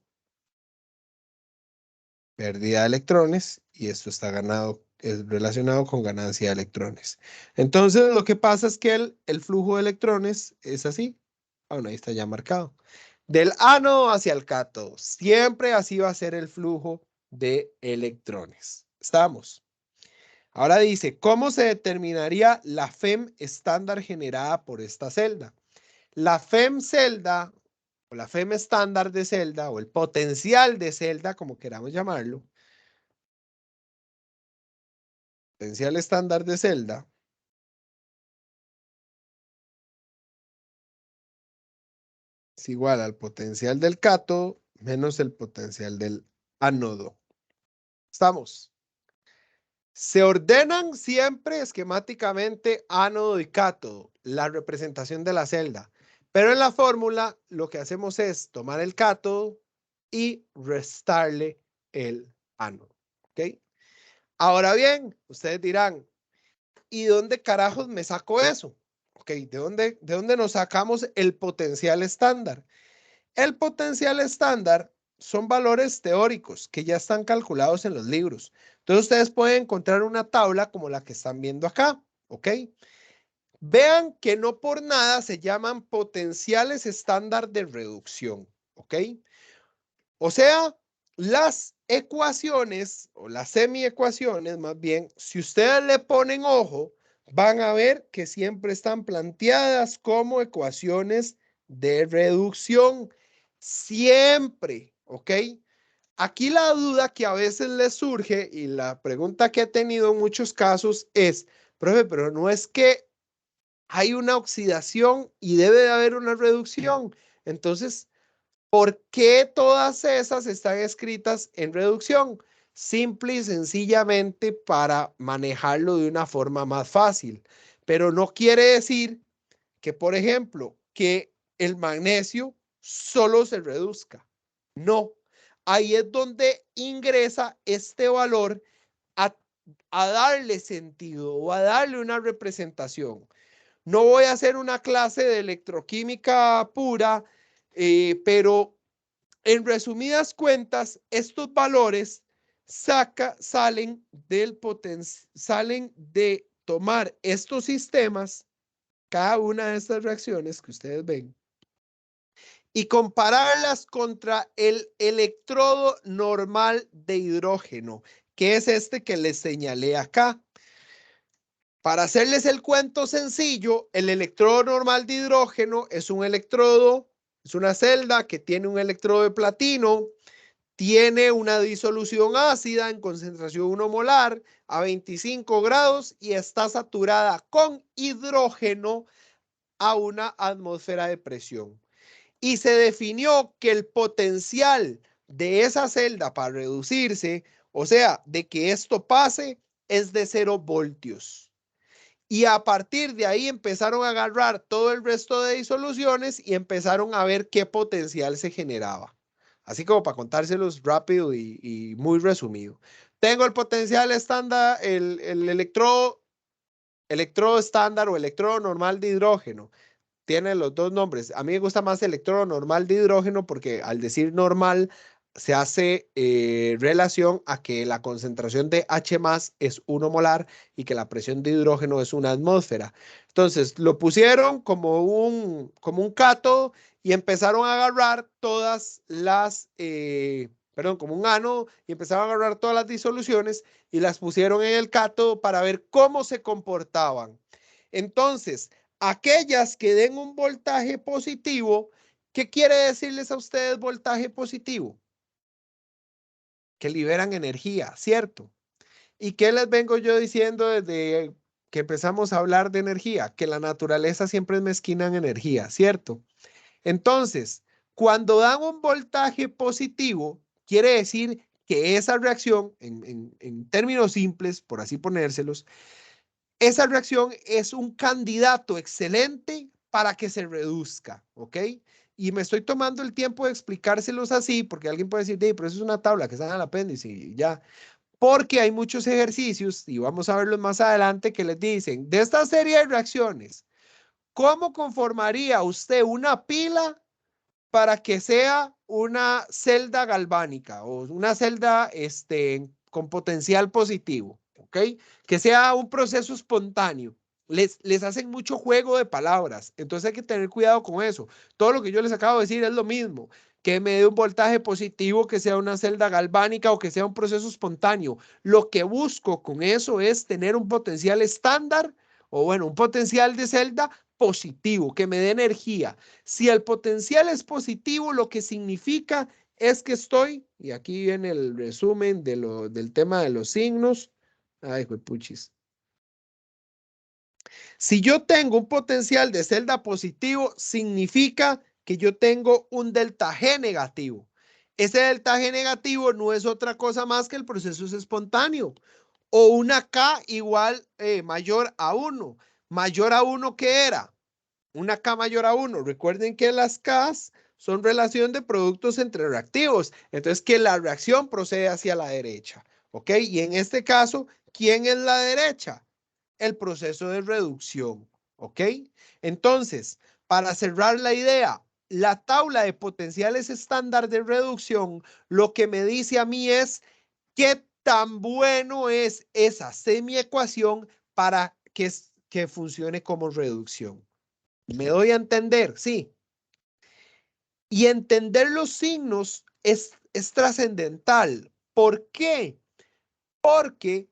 pérdida de electrones y esto es relacionado con ganancia de electrones. Entonces, lo que pasa es que el flujo de electrones es así. Bueno, ahí está ya marcado. Del ánodo hacia el cátodo. Siempre así va a ser el flujo de electrones. ¿Estamos? Ahora dice, ¿cómo se determinaría la FEM estándar generada por esta celda? La FEM celda, o la FEM estándar de celda, o el potencial de celda, como queramos llamarlo, potencial estándar de celda, es igual al potencial del cátodo menos el potencial del ánodo. ¿Estamos? Se ordenan siempre esquemáticamente ánodo y cátodo, la representación de la celda. Pero en la fórmula lo que hacemos es tomar el cátodo y restarle el ánodo. ¿Ok? Ahora bien, ustedes dirán, ¿y dónde carajos me saco eso? ¿Ok? ¿De dónde nos sacamos el potencial estándar? El potencial estándar son valores teóricos que ya están calculados en los libros. Entonces ustedes pueden encontrar una tabla como la que están viendo acá, ¿ok? Vean que no por nada se llaman potenciales estándar de reducción, ¿ok? O sea, las ecuaciones o las semiecuaciones, más bien, si ustedes le ponen ojo, van a ver que siempre están planteadas como ecuaciones de reducción. Siempre, ¿ok? Aquí la duda que a veces les surge y la pregunta que he tenido en muchos casos es, profe, pero no es que hay una oxidación y debe de haber una reducción. Entonces, ¿por qué todas esas están escritas en reducción? Simple y sencillamente para manejarlo de una forma más fácil. Pero no quiere decir que, por ejemplo, que el magnesio solo se reduzca. No. Ahí es donde ingresa este valor a, a darle sentido o a darle una representación. No voy a hacer una clase de electroquímica pura, pero en resumidas cuentas, estos valores salen de tomar estos sistemas, cada una de estas reacciones que ustedes ven, y compararlas contra el electrodo normal de hidrógeno, que es este que les señalé acá. Para hacerles el cuento sencillo, el electrodo normal de hidrógeno es un electrodo, es una celda que tiene un electrodo de platino, tiene una disolución ácida en concentración 1 molar a 25 grados y está saturada con hidrógeno a una atmósfera de presión. Y se definió que el potencial de esa celda para reducirse, o sea, de que esto pase, es de 0 voltios. Y a partir de ahí empezaron a agarrar todo el resto de disoluciones y empezaron a ver qué potencial se generaba. Así como para contárselos rápido y muy resumido. Tengo el potencial estándar, el electrodo estándar o electrodo normal de hidrógeno. Tiene los dos nombres. A mí me gusta más electrodo normal de hidrógeno porque al decir normal se hace relación a que la concentración de H+ es 1 molar y que la presión de hidrógeno es 1 atmósfera. Entonces lo pusieron como un cátodo y empezaron a agarrar todas las, como un ánodo, y empezaron a agarrar todas las disoluciones y las pusieron en el cátodo para ver cómo se comportaban. Entonces, aquellas que den un voltaje positivo, ¿qué quiere decirles a ustedes voltaje positivo? Que liberan energía, ¿cierto? ¿Y qué les vengo yo diciendo desde que empezamos a hablar de energía? Que la naturaleza siempre es mezquina en energía, ¿cierto? Entonces, cuando dan un voltaje positivo, quiere decir que esa reacción, en términos simples, por así ponérselos, esa reacción es un candidato excelente para que se reduzca, ¿ok? Y me estoy tomando el tiempo de explicárselos así, porque alguien puede decir, pero eso es una tabla que está en el apéndice y ya. Porque hay muchos ejercicios, y vamos a verlos más adelante, que les dicen, de esta serie de reacciones, ¿cómo conformaría usted una pila para que sea una celda galvánica o una celda con potencial positivo? ¿Ok? Que sea un proceso espontáneo. Les hacen mucho juego de palabras, entonces hay que tener cuidado con eso. Todo lo que yo les acabo de decir es lo mismo, que me dé un voltaje positivo, que sea una celda galvánica o que sea un proceso espontáneo. Lo que busco con eso es tener un potencial estándar o bueno, un potencial de celda positivo, que me dé energía. Si el potencial es positivo, lo que significa es que estoy, y aquí viene el resumen del tema de los signos. Ay, juepuchis. Si yo tengo un potencial de celda positivo, significa que yo tengo un delta G negativo. Ese delta G negativo no es otra cosa más que el proceso es espontáneo. O una K igual mayor a 1. ¿Mayor a 1 qué era? Una K mayor a 1. Recuerden que las Ks son relación de productos entre reactivos. Entonces, que la reacción procede hacia la derecha. ¿Ok? Y en este caso, ¿quién es la derecha? El proceso de reducción. ¿Ok? Entonces, para cerrar la idea, la tabla de potenciales estándar de reducción lo que me dice a mí es qué tan bueno es esa semiecuación para que funcione como reducción. ¿Me doy a entender? Sí. Y entender los signos es trascendental. ¿Por qué? Porque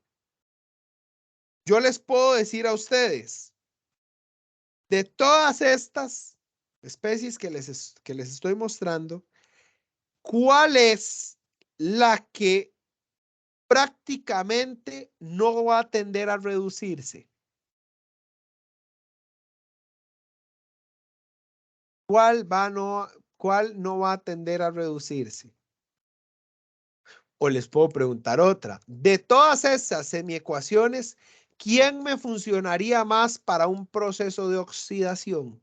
yo les puedo decir a ustedes, de todas estas especies que les estoy mostrando, ¿cuál es la que prácticamente no va a tender a reducirse? ¿Cuál no va a tender a reducirse? O les puedo preguntar otra. De todas esas semiecuaciones, ¿quién me funcionaría más para un proceso de oxidación?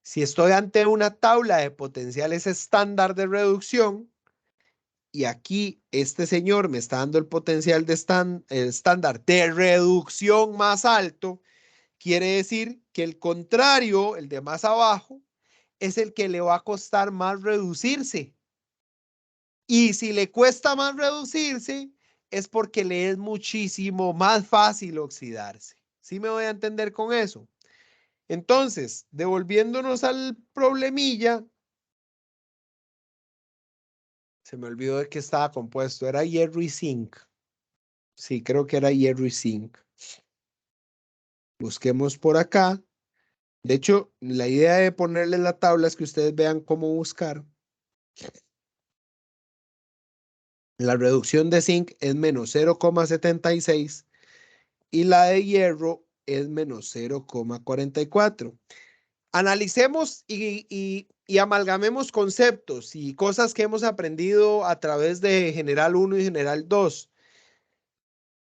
Si estoy ante una tabla de potenciales estándar de reducción, y aquí este señor me está dando el potencial de estándar de reducción más alto, quiere decir que el contrario, el de más abajo, es el que le va a costar más reducirse. Y si le cuesta más reducirse, es porque le es muchísimo más fácil oxidarse. ¿Sí me voy a entender con eso? Entonces, devolviéndonos al problemilla, se me olvidó de qué estaba compuesto. Era hierro y zinc. Sí, creo que era hierro y zinc. Busquemos por acá. De hecho, la idea de ponerle en la tabla es que ustedes vean cómo buscar. La reducción de zinc es menos 0,76 y la de hierro es menos 0,44. Analicemos y amalgamemos conceptos y cosas que hemos aprendido a través de General 1 y General 2.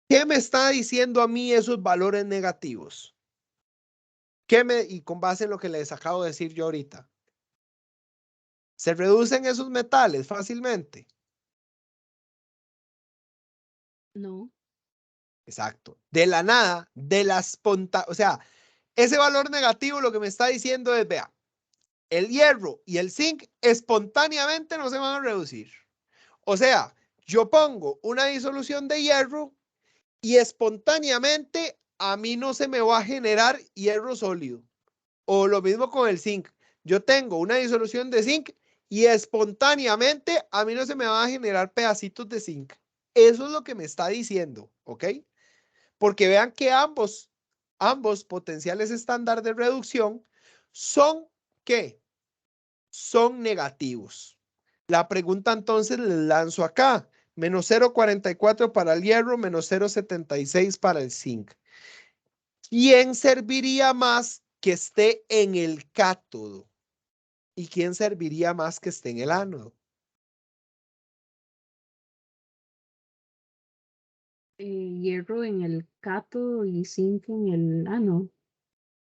¿Qué me está diciendo a mí esos valores negativos? y con base en lo que les acabo de decir yo ahorita, ¿se reducen esos metales fácilmente? No. Exacto. De la nada, de la espontaneidad, o sea, ese valor negativo lo que me está diciendo es, vea, el hierro y el zinc espontáneamente no se van a reducir. O sea, yo pongo una disolución de hierro y espontáneamente a mí no se me va a generar hierro sólido. O lo mismo con el zinc. Yo tengo una disolución de zinc y espontáneamente a mí no se me van a generar pedacitos de zinc. Eso es lo que me está diciendo, ¿ok? Porque vean que ambos potenciales estándar de reducción son, ¿qué? Son negativos. La pregunta entonces les lanzo acá. Menos 0,44 para el hierro, menos 0,76 para el zinc. ¿Quién serviría más que esté en el cátodo? ¿Y quién serviría más que esté en el ánodo? Hierro en el cátodo y zinc en el ánodo.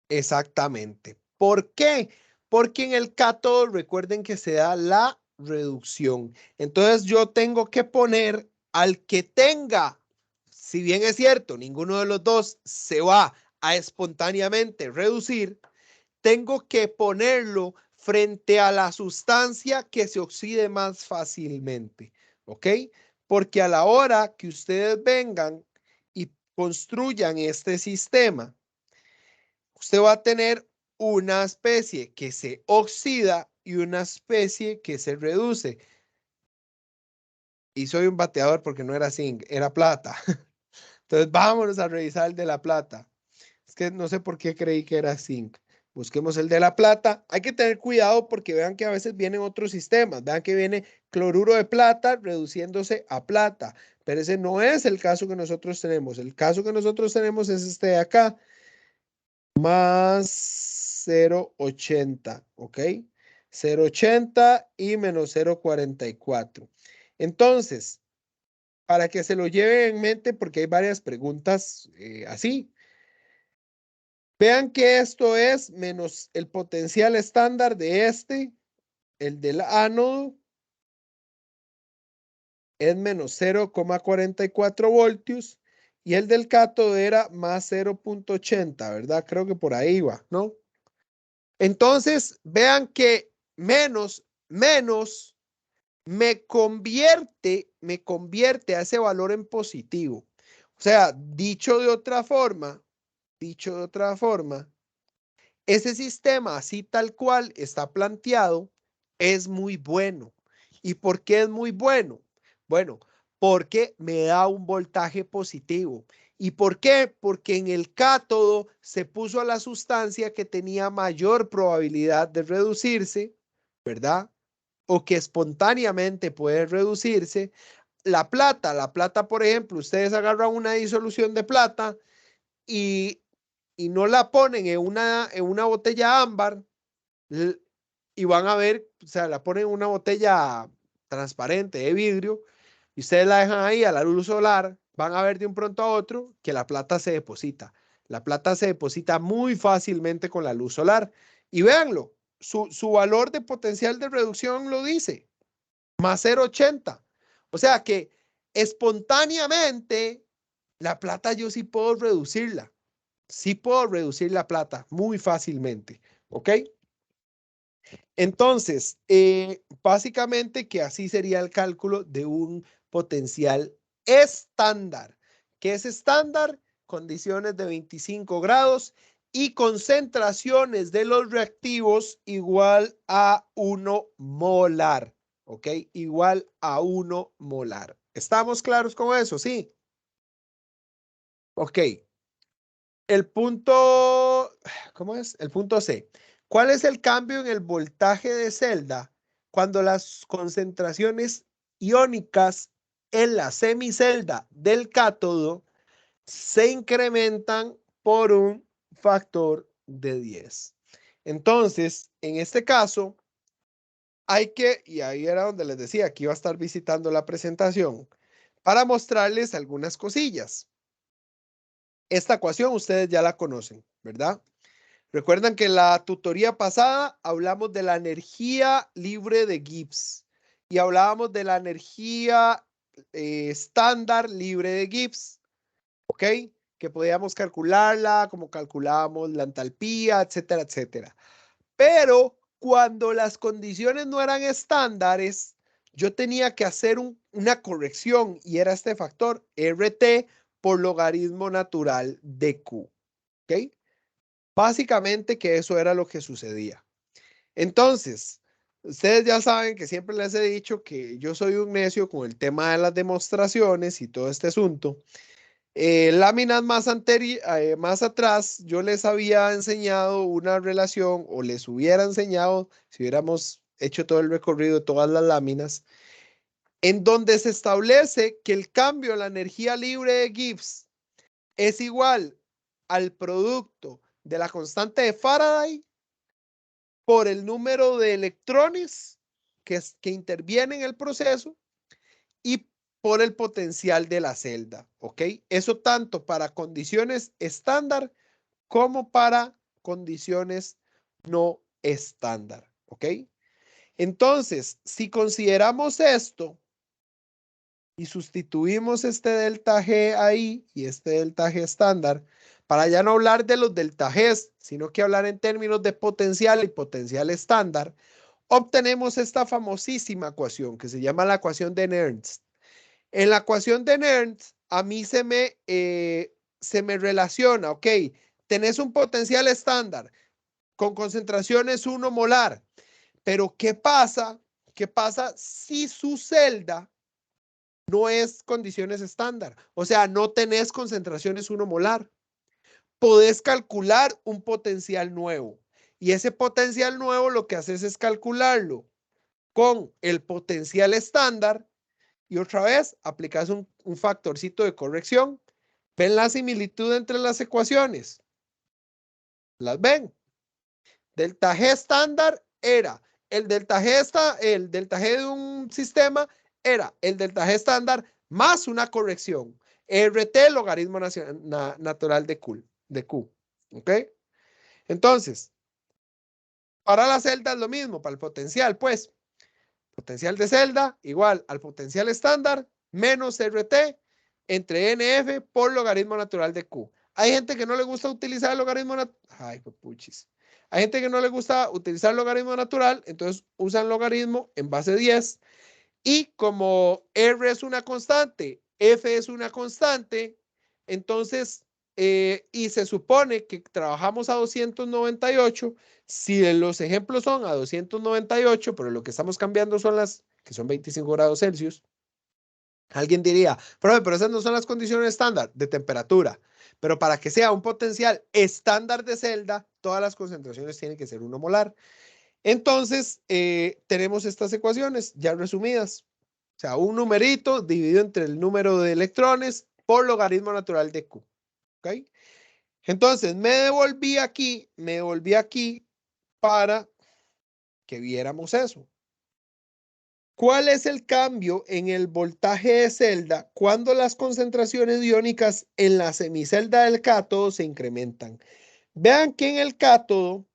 Exactamente. ¿Por qué? Porque en el cátodo recuerden que se da la reducción. Entonces yo tengo que poner al que tenga, si bien es cierto, ninguno de los dos se va a espontáneamente reducir, tengo que ponerlo frente a la sustancia que se oxide más fácilmente. ¿Ok? Porque a la hora que ustedes vengan y construyan este sistema, usted va a tener una especie que se oxida y una especie que se reduce. Y soy un bateador porque no era zinc, era plata. Entonces vámonos a revisar el de la plata. Es que no sé por qué creí que era zinc. Busquemos el de la plata. Hay que tener cuidado porque vean que a veces vienen otros sistemas. Vean que viene cloruro de plata reduciéndose a plata. Pero ese no es el caso que nosotros tenemos. El caso que nosotros tenemos es este de acá. Más 0,80, ¿ok? 0,80 y menos 0,44. Entonces, para que se lo lleven en mente, porque hay varias preguntas así. Vean que esto es menos el potencial estándar de este, el del ánodo, es menos 0,44 voltios y el del cátodo era más 0,80, ¿verdad? Creo que por ahí va, ¿no? Entonces, vean que menos me convierte a ese valor en positivo. O sea, dicho de otra forma, ese sistema así tal cual está planteado es muy bueno. ¿Y por qué es muy bueno? Bueno, porque me da un voltaje positivo. ¿Y por qué? Porque en el cátodo se puso a la sustancia que tenía mayor probabilidad de reducirse, ¿verdad? O que espontáneamente puede reducirse. La plata, por ejemplo, ustedes agarran una disolución de plata y no la ponen en una botella ámbar y van a ver, o sea, la ponen en una botella transparente de vidrio y ustedes la dejan ahí a la luz solar, van a ver de un pronto a otro que la plata se deposita. La plata se deposita muy fácilmente con la luz solar. Y véanlo, su valor de potencial de reducción lo dice, más 0,80. O sea que espontáneamente la plata yo sí puedo reducirla. Sí puedo reducir la plata muy fácilmente, ¿ok? Entonces, básicamente que así sería el cálculo de un potencial estándar. ¿Qué es estándar? Condiciones de 25 grados y concentraciones de los reactivos igual a 1 molar, ¿ok? Igual a 1 molar. ¿Estamos claros con eso? Sí. Ok. El punto, ¿cómo es? El punto C. ¿Cuál es el cambio en el voltaje de celda cuando las concentraciones iónicas en la semicelda del cátodo se incrementan por un factor de 10? Entonces, en este caso, hay que, y ahí era donde les decía que iba a estar visitando la presentación, para mostrarles algunas cosillas. Esta ecuación ustedes ya la conocen, ¿verdad? Recuerdan que en la tutoría pasada hablamos de la energía libre de Gibbs y hablábamos de la energía estándar libre de Gibbs, ¿ok? Que podíamos calcularla, como calculábamos la entalpía, etcétera, etcétera. Pero cuando las condiciones no eran estándares, yo tenía que hacer una corrección y era este factor RT por logaritmo natural de Q, ¿ok? Básicamente que eso era lo que sucedía. Entonces, ustedes ya saben que siempre les he dicho que yo soy un necio con el tema de las demostraciones y todo este asunto. Láminas más atrás, yo les había enseñado una relación o les hubiera enseñado, si hubiéramos hecho todo el recorrido de todas las láminas, en donde se establece que el cambio en la energía libre de Gibbs es igual al producto de la constante de Faraday por el número de electrones que intervienen en el proceso y por el potencial de la celda, ¿ok? Eso tanto para condiciones estándar como para condiciones no estándar, ¿ok? Entonces, si consideramos esto y sustituimos este delta G ahí y este delta G estándar, para ya no hablar de los delta Gs, sino que hablar en términos de potencial y potencial estándar, obtenemos esta famosísima ecuación que se llama la ecuación de Nernst. En la ecuación de Nernst, a mí se me relaciona, ok, tenés un potencial estándar con concentraciones 1 molar, pero ¿qué pasa? ¿Qué pasa si su celda no es condiciones estándar? O sea, no tenés concentraciones 1 molar. Podés calcular un potencial nuevo y ese potencial nuevo lo que haces es calcularlo con el potencial estándar y otra vez aplicas un factorcito de corrección. ¿Ven la similitud entre las ecuaciones? ¿Las ven? Delta G estándar era el delta G de un sistema era el delta G estándar más una corrección. RT logaritmo natural de Q. ¿Ok? Entonces, para la celda es lo mismo, para el potencial, pues. Potencial de celda igual al potencial estándar menos RT entre NF por logaritmo natural de Q. Hay gente que no le gusta utilizar el logaritmo natural. Ay, puchis. Hay gente que no le gusta utilizar el logaritmo natural, entonces usan logaritmo en base 10. Y como R es una constante, F es una constante, entonces, y se supone que trabajamos a 298, si los ejemplos son a 298, pero lo que estamos cambiando son las que son 25 grados Celsius, alguien diría, pero esas no son las condiciones estándar de temperatura, pero para que sea un potencial estándar de celda, todas las concentraciones tienen que ser 1 molar. Entonces, tenemos estas ecuaciones ya resumidas. O sea, un numerito dividido entre el número de electrones por logaritmo natural de Q. ¿Ok? Entonces, me devolví aquí para que viéramos eso. ¿Cuál es el cambio en el voltaje de celda cuando las concentraciones iónicas en la semicelda del cátodo se incrementan? Vean que en el cátodo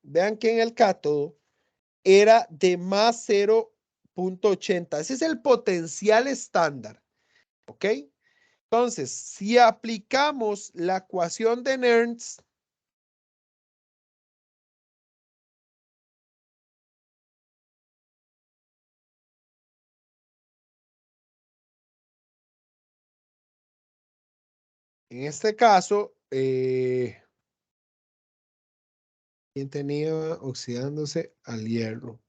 era de más 0.80. Ese es el potencial estándar. ¿Ok? Entonces, si aplicamos la ecuación de Nernst, en este caso, ¿quién tenía oxidándose al hierro?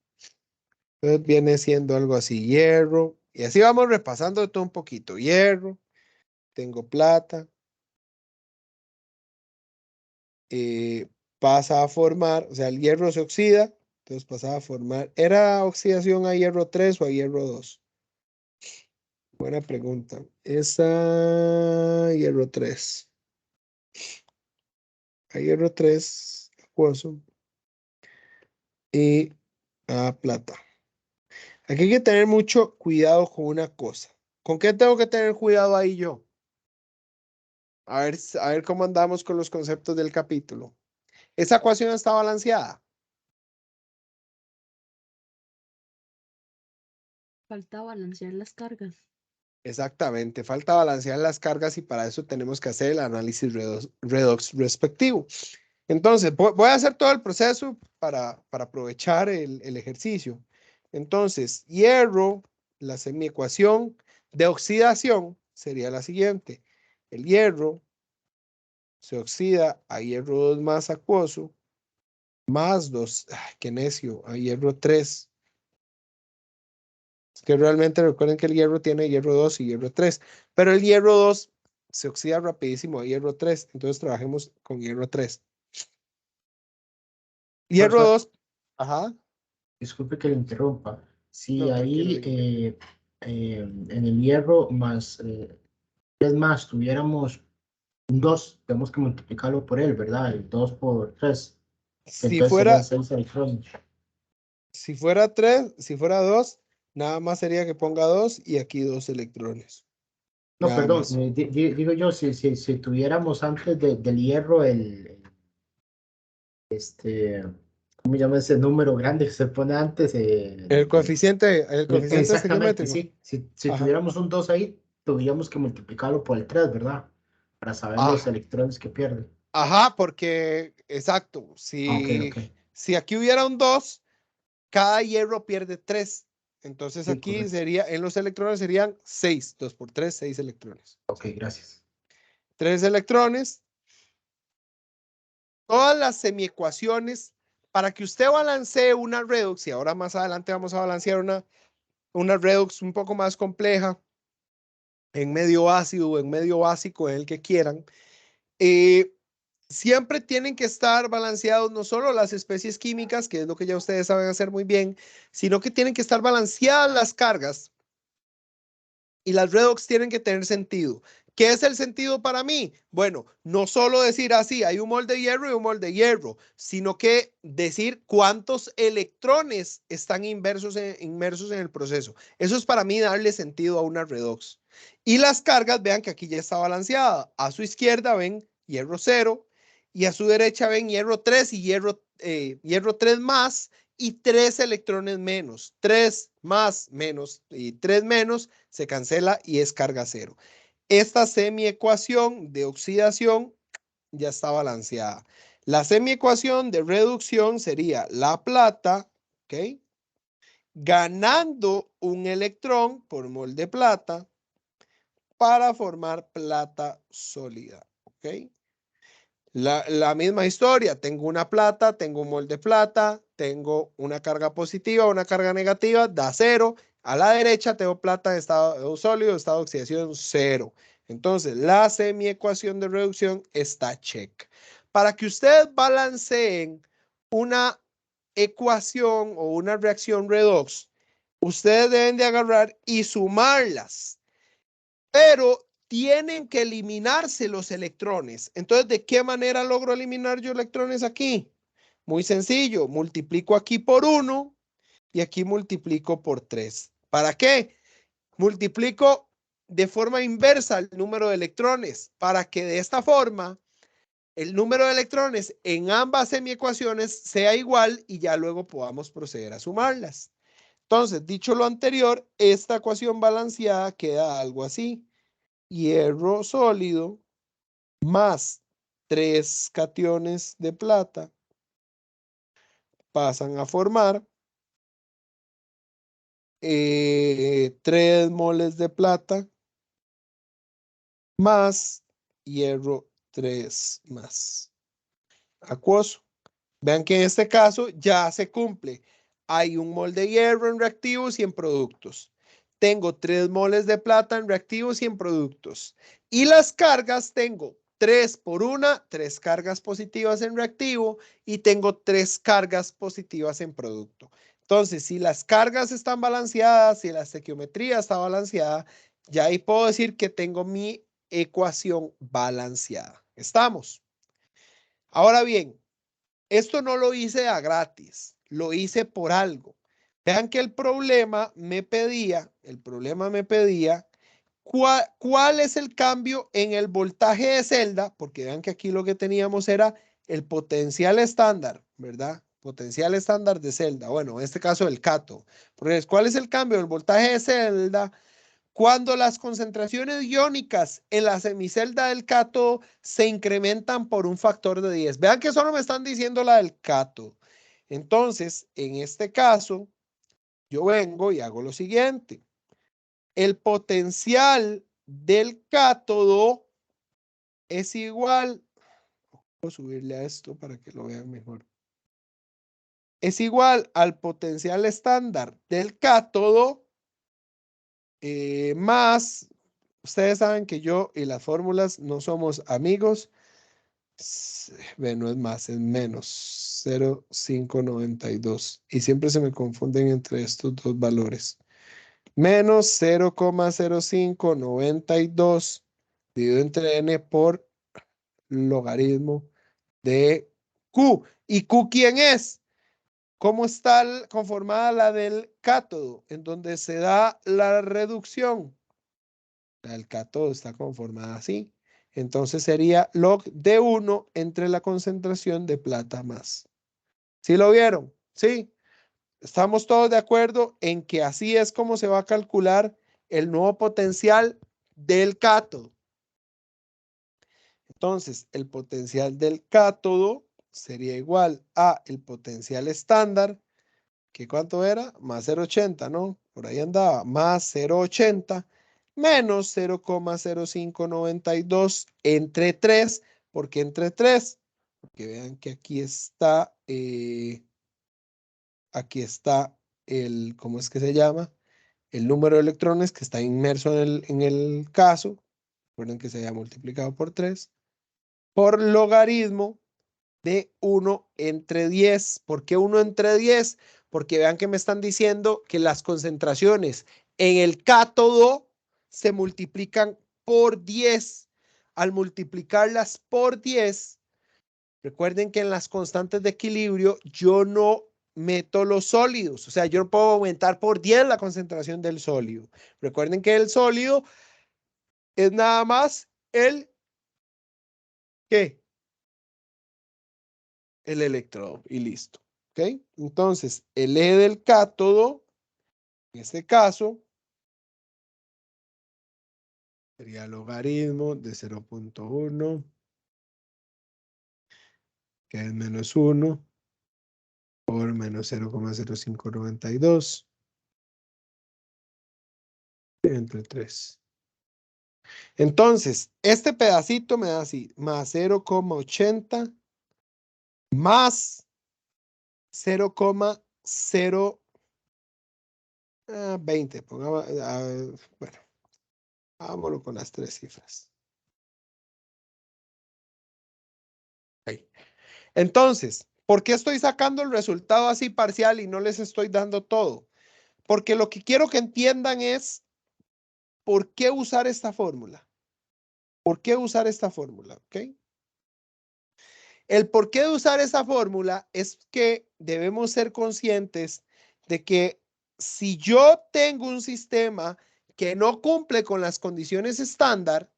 Entonces viene siendo algo así, hierro. Y así vamos repasando todo un poquito. Hierro, tengo plata. Pasa a formar, o sea, el hierro se oxida, entonces pasa a formar. ¿Era oxidación a hierro 3 o a hierro 2? Buena pregunta. Esa hierro 3. A hierro 3, acuoso. Y a plata. Aquí hay que tener mucho cuidado con una cosa. ¿Con qué tengo que tener cuidado ahí yo? A ver cómo andamos con los conceptos del capítulo. Esa ecuación está balanceada. Falta balancear las cargas. Exactamente, falta balancear las cargas y para eso tenemos que hacer el análisis redox respectivo. Entonces, voy a hacer todo el proceso para aprovechar el ejercicio. Entonces, hierro, la semiecuación de oxidación sería la siguiente. El hierro se oxida a hierro 2 más acuoso, más 2, qué necio, a hierro 3. Es que realmente recuerden que el hierro tiene hierro 2 y hierro 3, pero el hierro 2 se oxida rapidísimo a hierro 3, entonces trabajemos con hierro 3. Hierro 2, ajá. Disculpe que le interrumpa. Si No, tranquilo, ahí dígame. en el hierro más 3 más tuviéramos un 2, tenemos que multiplicarlo por él, ¿verdad? El 2 por 3, que Si entonces serían fuera, 6 electrones. si fuera 3, si fuera 2, nada más sería que ponga 2 y aquí 2 electrones. No, Nada perdón, más. digo yo, si tuviéramos antes del hierro este, ¿cómo se llama ese número grande que se pone antes? El coeficiente Exactamente, estequiométrico. sí. Si Ajá. tuviéramos un 2 ahí, tendríamos que multiplicarlo por el 3, ¿verdad? Para saber los Ah, electrones que pierde. ajá, porque, exacto, Ok, si, ok. si aquí hubiera un 2, cada hierro pierde 3. Entonces Sí, aquí correcto. sería, en los electrones serían 6. 2 por 3, 6 electrones. Ok, gracias. 3 electrones. Todas las semiecuaciones, para que usted balancee una redox, y ahora más adelante vamos a balancear una redox un poco más compleja, en medio ácido o en medio básico, en el que quieran, siempre tienen que estar balanceados no solo las especies químicas, que es lo que ya ustedes saben hacer muy bien, sino que tienen que estar balanceadas las cargas y las redox tienen que tener sentido. ¿Qué es el sentido para mí? Bueno, no solo decir así, hay un mol de hierro y un mol de hierro, sino que decir cuántos electrones están inmersos en el proceso. Eso es para mí darle sentido a una redox. Y las cargas, vean que aquí ya está balanceada. A su izquierda ven hierro 0 y a su derecha ven hierro 3 y hierro 3 más y 3 electrones menos. 3 más menos y 3 menos se cancela y es carga 0. Esta semiecuación de oxidación ya está balanceada. La semiecuación de reducción sería la plata, ¿ok? Ganando un electrón por mol de plata para formar plata sólida, ¿ok? La misma historia, tengo una plata, tengo un mol de plata, tengo una carga positiva, una carga negativa, da 0. A la derecha tengo plata en estado sólido, estado de oxidación 0. Entonces, la semiecuación de reducción está check. Para que ustedes balanceen una ecuación o una reacción redox, ustedes deben de agarrar y sumarlas. Pero tienen que eliminarse los electrones. Entonces, ¿de qué manera logro eliminar yo electrones aquí? Muy sencillo, multiplico aquí por 1 y aquí multiplico por 3. ¿Para qué? Multiplico de forma inversa el número de electrones para que de esta forma el número de electrones en ambas semiecuaciones sea igual y ya luego podamos proceder a sumarlas. Entonces, dicho lo anterior, esta ecuación balanceada queda algo así. Hierro sólido más 3 cationes de plata pasan a formar 3 moles de plata más hierro 3 más acuoso. Vean que en este caso ya se cumple. Hay un mol de hierro en reactivos y en productos. Tengo 3 moles de plata en reactivos y en productos. Y las cargas tengo 3 por 1, 3 cargas positivas en reactivo y tengo 3 cargas positivas en producto. Entonces, si las cargas están balanceadas, si la estequiometría está balanceada, ya ahí puedo decir que tengo mi ecuación balanceada. ¿Estamos? Ahora bien, esto no lo hice a gratis, lo hice por algo. Vean que el problema me pedía ¿cuál es el cambio en el voltaje de celda? Porque vean que aquí lo que teníamos era el potencial estándar, ¿verdad? Potencial estándar de celda. Bueno, en este caso el cátodo. Porque ¿cuál es el cambio del voltaje de celda? Cuando las concentraciones iónicas en la semicelda del cátodo se incrementan por un factor de 10. Vean que solo me están diciendo la del cátodo. Entonces, en este caso, yo vengo y hago lo siguiente. El potencial del cátodo es igual, voy a subirle a esto para que lo vean mejor. Es igual al potencial estándar del cátodo más, ustedes saben que yo y las fórmulas no somos amigos. No es más, es menos 0,592. Y siempre se me confunden entre estos dos valores. Menos 0,0592 dividido entre n por logaritmo de Q. ¿Y Q quién es? ¿Cómo está conformada la del cátodo? En donde se da la reducción. La del cátodo está conformada así. Entonces sería log de 1 entre la concentración de plata más. ¿Sí lo vieron? Sí. Estamos todos de acuerdo en que así es como se va a calcular el nuevo potencial del cátodo. Entonces, el potencial del cátodo sería igual a el potencial estándar, que ¿cuánto era? Más 0,80, ¿no? Por ahí andaba, más 0,80 menos 0,0592 entre 3. ¿Por qué entre 3? Porque vean que aquí está el, ¿cómo es que se llama? El número de electrones que está inmerso en el caso. Recuerden que se haya multiplicado por 3. Por logaritmo de 1 entre 10. ¿Por qué 1 entre 10? Porque vean que me están diciendo que las concentraciones en el cátodo se multiplican por 10. Al multiplicarlas por 10, recuerden que en las constantes de equilibrio yo no meto los sólidos. O sea, yo no puedo aumentar por 10 la concentración del sólido. Recuerden que el sólido es nada más el ¿qué? El electrodo y listo. ¿Ok? Entonces, el E del cátodo, en este caso, sería logaritmo de 0,1, que es menos 1, por menos 0,0592, entre 3. Entonces, este pedacito me da así, más 0,80 más 0,020. Bueno, vámonos con las 3 cifras. Ahí. Entonces, ¿por qué estoy sacando el resultado así parcial y no les estoy dando todo? Porque lo que quiero que entiendan es por qué usar esta fórmula. ¿Por qué usar esta fórmula? ¿Ok? El por qué de usar esa fórmula es que debemos ser conscientes de que si yo tengo un sistema que no cumple con las condiciones estándar,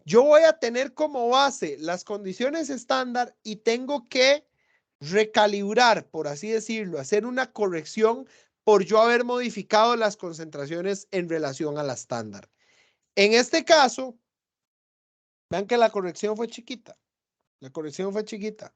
yo voy a tener como base las condiciones estándar y tengo que recalibrar, por así decirlo, hacer una corrección por yo haber modificado las concentraciones en relación a la estándar. En este caso, vean que la corrección fue chiquita. La corrección fue chiquita.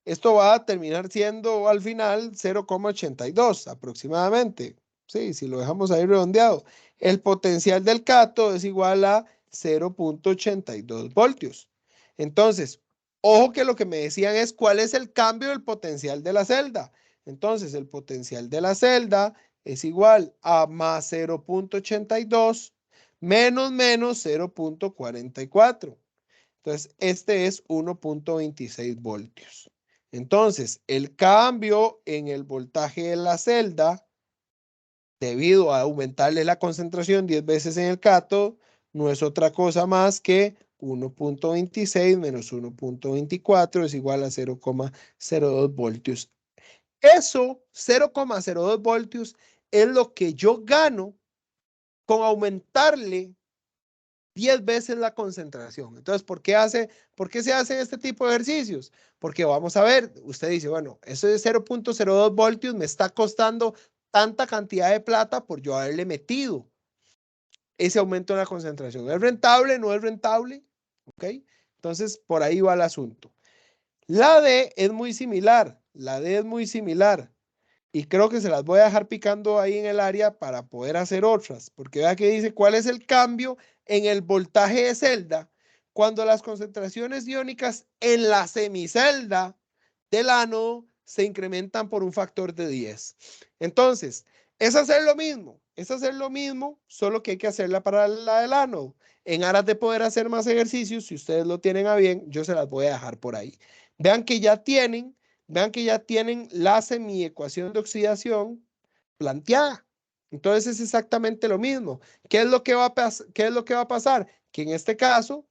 Esto va a terminar siendo al final 0,82 aproximadamente. Sí, si lo dejamos ahí redondeado. El potencial del cátodo es igual a 0,82 voltios. Entonces, ojo que lo que me decían es cuál es el cambio del potencial de la celda. Entonces, el potencial de la celda es igual a más 0,82 menos 0,44. Entonces, este es 1,26 voltios. Entonces, el cambio en el voltaje de la celda, debido a aumentarle la concentración 10 veces en el cátodo, no es otra cosa más que 1,26 menos 1,24 es igual a 0,02 voltios. Eso, 0,02 voltios, es lo que yo gano con aumentarle 10 veces la concentración. Entonces, ¿por qué se hacen este tipo de ejercicios? Porque vamos a ver, usted dice, bueno, eso de 0.02 voltios me está costando tanta cantidad de plata por yo haberle metido ese aumento en la concentración. ¿Es rentable? ¿No es rentable? ¿Ok? Entonces, por ahí va el asunto. La D es muy similar. La D es muy similar. Y creo que se las voy a dejar picando ahí en el área para poder hacer otras. Porque vea que dice cuál es el cambio en el voltaje de celda cuando las concentraciones iónicas en la semicelda del ánodo se incrementan por un factor de 10. Entonces, es hacer lo mismo. Es hacer lo mismo, solo que hay que hacerla para la del ánodo. En aras de poder hacer más ejercicios, si ustedes lo tienen a bien, yo se las voy a dejar por ahí. Vean que ya tienen la semiecuación de oxidación planteada. Entonces es exactamente lo mismo. ¿Qué es lo que va a pasar? Que en este caso,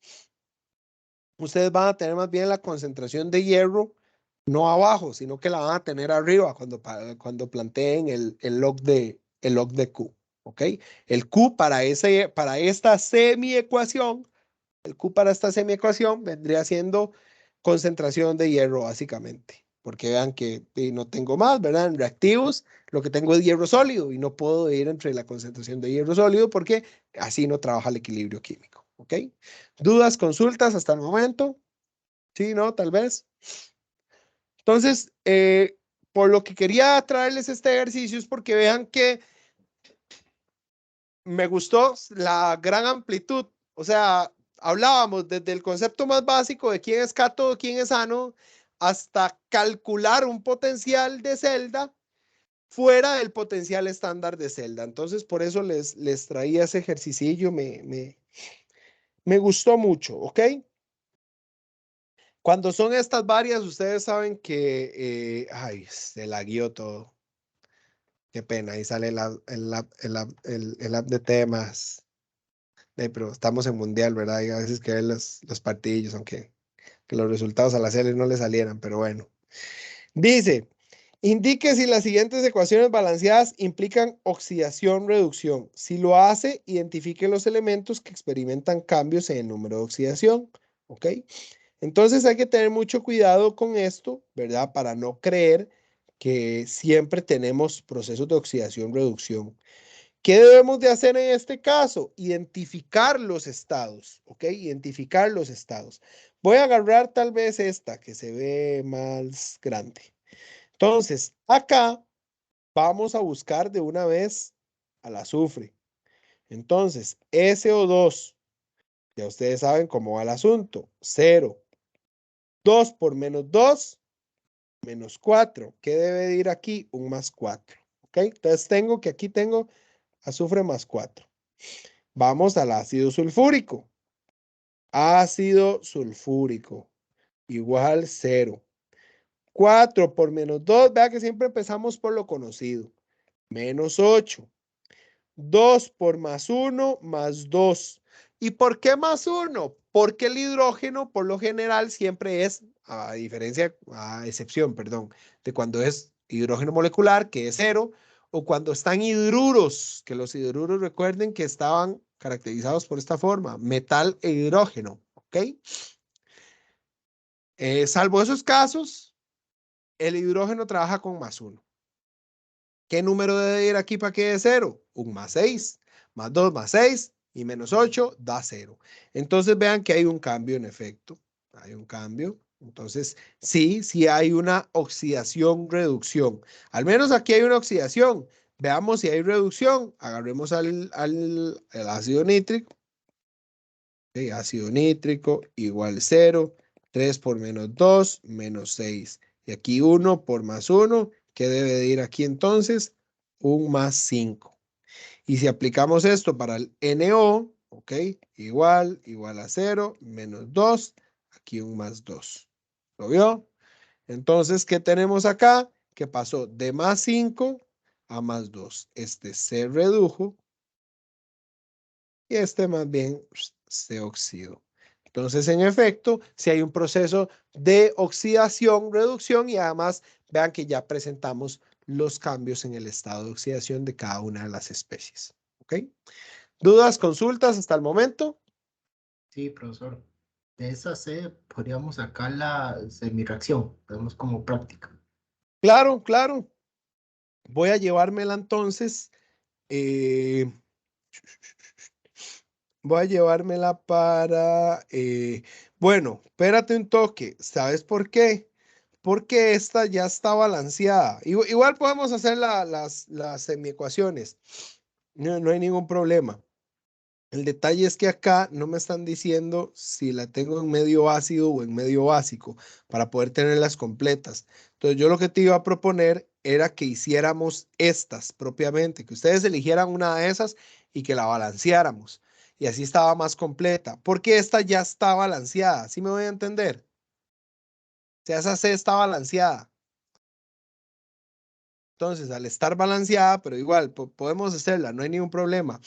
ustedes van a tener más bien la concentración de hierro no abajo, sino que la van a tener arriba cuando planteen el log de Q. ¿Ok? El Q para esta semiecuación, vendría siendo concentración de hierro, básicamente. Porque vean que no tengo más, ¿verdad? En reactivos, lo que tengo es hierro sólido y no puedo ir entre la concentración de hierro sólido porque así no trabaja el equilibrio químico. ¿Ok? ¿Dudas, consultas hasta el momento? Sí, no, tal vez. Entonces, por lo que quería traerles este ejercicio es porque vean que me gustó la gran amplitud. O sea, hablábamos desde el concepto más básico de quién es cátodo, quién es ánodo, hasta calcular un potencial de celda fuera del potencial estándar de celda. Entonces, por eso les traía ese ejercicio, me gustó mucho, ¿ok? Cuando son estas varias, ustedes saben que, ay, se la guió todo. Qué pena, ahí sale el app de temas. Pero estamos en mundial, ¿verdad? Y a veces que ven los partidillos, aunque que los resultados a la serie no le salieran, pero bueno. Dice, indique si las siguientes ecuaciones balanceadas implican oxidación-reducción. Si lo hace, identifique los elementos que experimentan cambios en el número de oxidación. ¿Ok? Entonces hay que tener mucho cuidado con esto, ¿verdad? Para no creer que siempre tenemos procesos de oxidación-reducción. ¿Qué debemos de hacer en este caso? Identificar los estados, ¿ok? Identificar los estados. Voy a agarrar tal vez esta que se ve más grande. Entonces, acá vamos a buscar de una vez al azufre. Entonces, SO2, ya ustedes saben cómo va el asunto. 0. 2 por menos 2, menos 4. ¿Qué debe de ir aquí? Un más 4. ¿Ok? Entonces aquí tengo azufre más 4. Vamos al ácido sulfúrico. Ácido sulfúrico igual 0. 4 por menos 2, vea que siempre empezamos por lo conocido. Menos 8. 2 por más 1 más 2. ¿Y por qué más 1? Porque el hidrógeno por lo general siempre es, a excepción, de cuando es hidrógeno molecular, que es 0, o cuando están hidruros, que los hidruros recuerden que estaban caracterizados por esta forma, metal e hidrógeno, ¿ok? Salvo esos casos, el hidrógeno trabaja con más 1. ¿Qué número debe ir aquí para que dé 0? Un más 6, más 2 más 6 y menos 8 da 0. Entonces vean que hay un cambio en efecto. Hay un cambio. Entonces sí hay una oxidación-reducción. Al menos aquí hay una oxidación. Veamos si hay reducción. Agarremos al ácido nítrico. Okay, ácido nítrico igual 0. 3 por menos 2, menos 6. Y aquí 1 por más 1. ¿Qué debe de ir aquí entonces? Un más 5. Y si aplicamos esto para el NO, ¿ok? Igual a 0, menos 2. Aquí un más 2. ¿Lo vio? Entonces, ¿qué tenemos acá? Que pasó de más 5 a más 2. Este se redujo y este más bien se oxidó. Entonces, en efecto, si hay un proceso de oxidación, reducción y además vean que ya presentamos los cambios en el estado de oxidación de cada una de las especies. ¿Ok? ¿Dudas, consultas hasta el momento? Sí, profesor. De esa C podríamos sacar la semireacción. Podemos como práctica. Claro, claro. Voy a llevármela entonces. Voy a llevármela para... bueno, espérate un toque. ¿Sabes por qué? Porque esta ya está balanceada. Igual podemos hacer las semiecuaciones. No hay ningún problema. El detalle es que acá no me están diciendo si la tengo en medio ácido o en medio básico para poder tenerlas completas. Entonces yo lo que te iba a proponer era que hiciéramos estas propiamente, que ustedes eligieran una de esas y que la balanceáramos. Y así estaba más completa, porque esta ya está balanceada. ¿Sí me voy a entender? O sea, esa C está balanceada. Entonces, al estar balanceada, pero igual podemos hacerla, no hay ningún problema.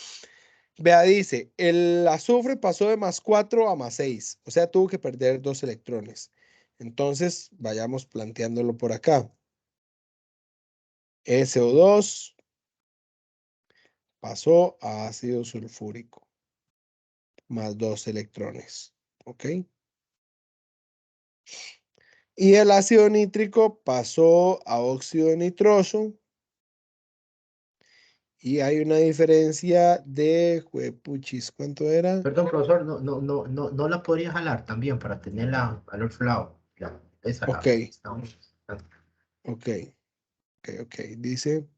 Vea, dice, el azufre pasó de +4 a +6, o sea, tuvo que perder 2 electrones. Entonces, vayamos planteándolo por acá. SO2 pasó a ácido sulfúrico, +2 electrones, ¿ok? Y el ácido nítrico pasó a óxido nitroso. Y hay una diferencia de, juepuchis, ¿cuánto era? Perdón, profesor, no la podría jalar también para tenerla al otro lado. Esa Ok, la estamos. ok, ok. Dice,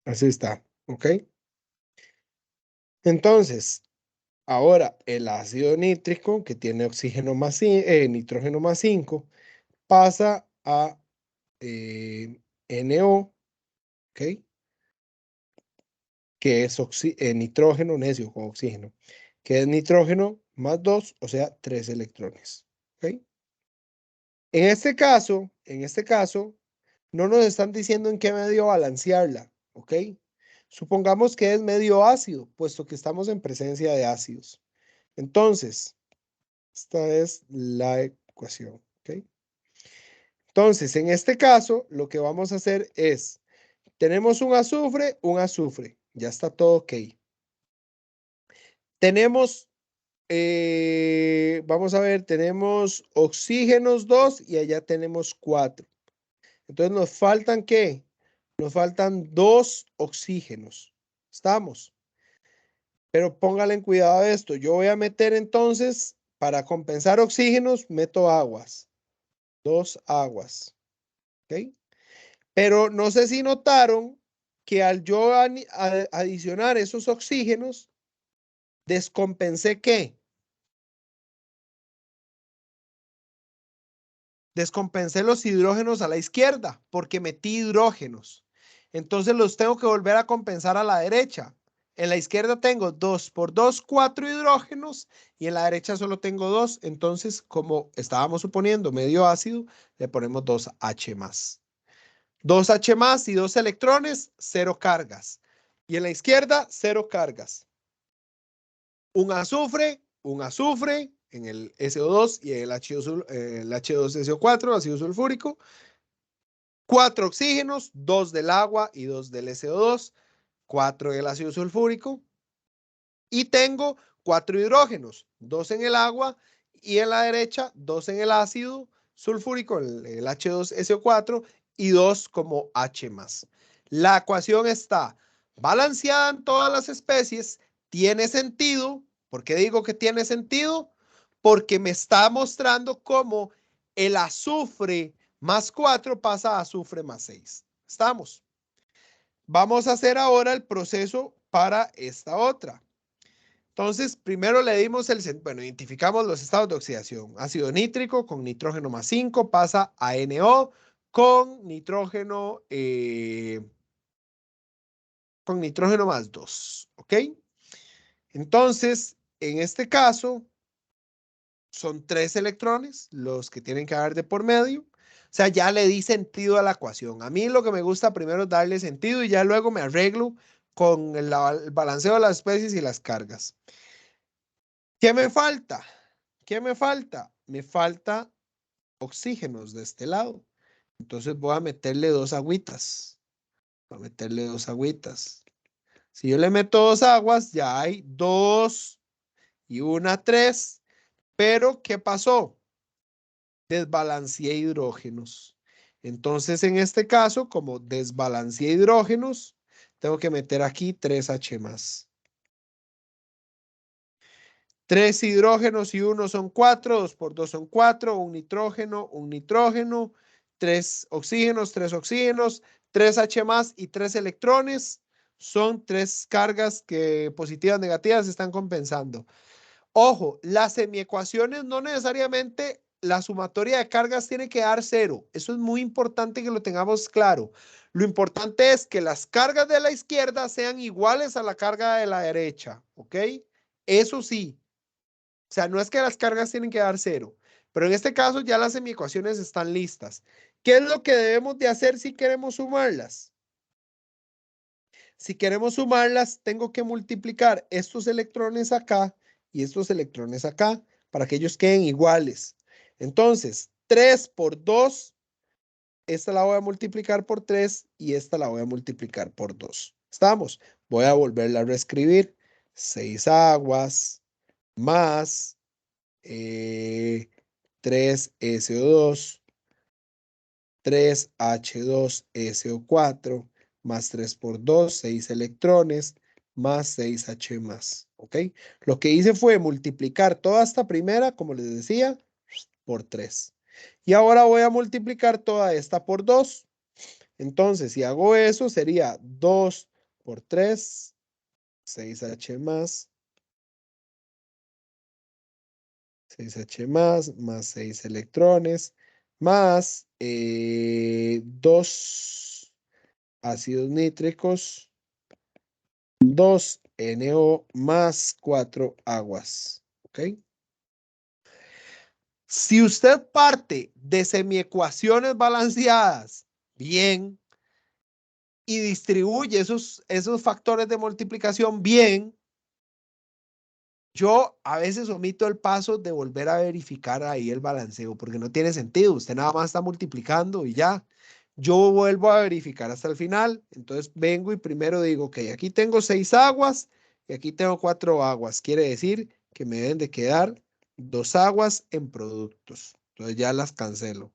así está, ¿ok? Entonces, ahora el ácido nítrico, que tiene oxígeno nitrógeno +5, pasa a NO, ¿ok? Que es nitrógeno necio con oxígeno, que es nitrógeno +2, o sea, 3 electrones, ¿ok? En este caso, no nos están diciendo en qué medio balancearla, ¿ok? Supongamos que es medio ácido, puesto que estamos en presencia de ácidos. Entonces, esta es la ecuación, ¿ok? Entonces, en este caso, lo que vamos a hacer es, tenemos un azufre, ya está todo ok. Tenemos, vamos a ver, tenemos oxígenos 2 y allá tenemos 4. Entonces, ¿nos faltan qué? Nos faltan 2 oxígenos. ¿Estamos? Pero póngale en cuidado a esto. Yo voy a meter entonces, para compensar oxígenos, meto aguas. 2 aguas. ¿Ok? Pero no sé si notaron que al yo adicionar esos oxígenos, descompensé ¿qué? Descompensé los hidrógenos a la izquierda porque metí hidrógenos. Entonces los tengo que volver a compensar a la derecha. En la izquierda tengo 2 por 2, 4 hidrógenos y en la derecha solo tengo 2. Entonces, como estábamos suponiendo medio ácido, le ponemos 2H más. 2H más y 2 electrones, 0 cargas. Y en la izquierda, 0 cargas. Un azufre en el SO2 y el H2SO4, ácido sulfúrico. 4 oxígenos, 2 del agua y 2 del SO2, 4 del ácido sulfúrico. Y tengo 4 hidrógenos, 2 en el agua y en la derecha 2 en el ácido sulfúrico, el H2SO4 y 2 como H más. La ecuación está balanceada en todas las especies, tiene sentido. ¿Por qué digo que tiene sentido? Porque me está mostrando cómo el azufre +4 pasa a azufre +6. ¿Estamos? Vamos a hacer ahora el proceso para esta otra. Entonces, primero le dimos bueno, identificamos los estados de oxidación. Ácido nítrico con nitrógeno +5 pasa a NO con nitrógeno +2, ¿ok? Entonces, en este caso, son 3 electrones los que tienen que haber de por medio. O sea, ya le di sentido a la ecuación. A mí lo que me gusta primero es darle sentido y ya luego me arreglo con el balanceo de las especies y las cargas. ¿Qué me falta? ¿Qué me falta? Me falta oxígenos de este lado. Entonces voy a meterle 2 agüitas. Voy a meterle 2 agüitas. Si yo le meto 2 aguas, ya hay 2 y 1, 3. Pero, ¿qué pasó? Desbalanceé hidrógenos. Entonces, en este caso, como desbalanceé hidrógenos, tengo que meter aquí 3H más. 3 hidrógenos y 1 son 4, 2 por 2 son 4, un nitrógeno, 3 oxígenos, 3H más y 3 electrones. Son 3 cargas que positivas, negativas están compensando. Ojo, las semiecuaciones no necesariamente la sumatoria de cargas tiene que dar 0. Eso es muy importante que lo tengamos claro. Lo importante es que las cargas de la izquierda sean iguales a la carga de la derecha, ¿ok? Eso sí. O sea, no es que las cargas tienen que dar 0, pero en este caso ya las semiecuaciones están listas. ¿Qué es lo que debemos de hacer si queremos sumarlas? Si queremos sumarlas, tengo que multiplicar estos electrones acá y estos electrones acá para que ellos queden iguales. Entonces, 3 por 2, esta la voy a multiplicar por 3 y esta la voy a multiplicar por 2. ¿Estamos? Voy a volverla a reescribir. 6 aguas más 3SO2, 3H2SO4, más 3 por 2, 6 electrones, más 6H más, ¿ok? Lo que hice fue multiplicar toda esta primera, como les decía, por 3. Y ahora voy a multiplicar toda esta por 2. Entonces, si hago eso, sería 2 por 3, 6H más, 6H más 6 electrones, más 2 ácidos nítricos, 2 NO más 4 aguas. ¿Ok? Si usted parte de semiecuaciones balanceadas, bien, y distribuye esos factores de multiplicación bien, yo a veces omito el paso de volver a verificar ahí el balanceo, porque no tiene sentido. Usted nada más está multiplicando y ya. Yo vuelvo a verificar hasta el final. Entonces vengo y primero digo, ok, aquí tengo 6 aguas y aquí tengo 4 aguas. Quiere decir que me deben de quedar 2 aguas en productos. Entonces ya las cancelo.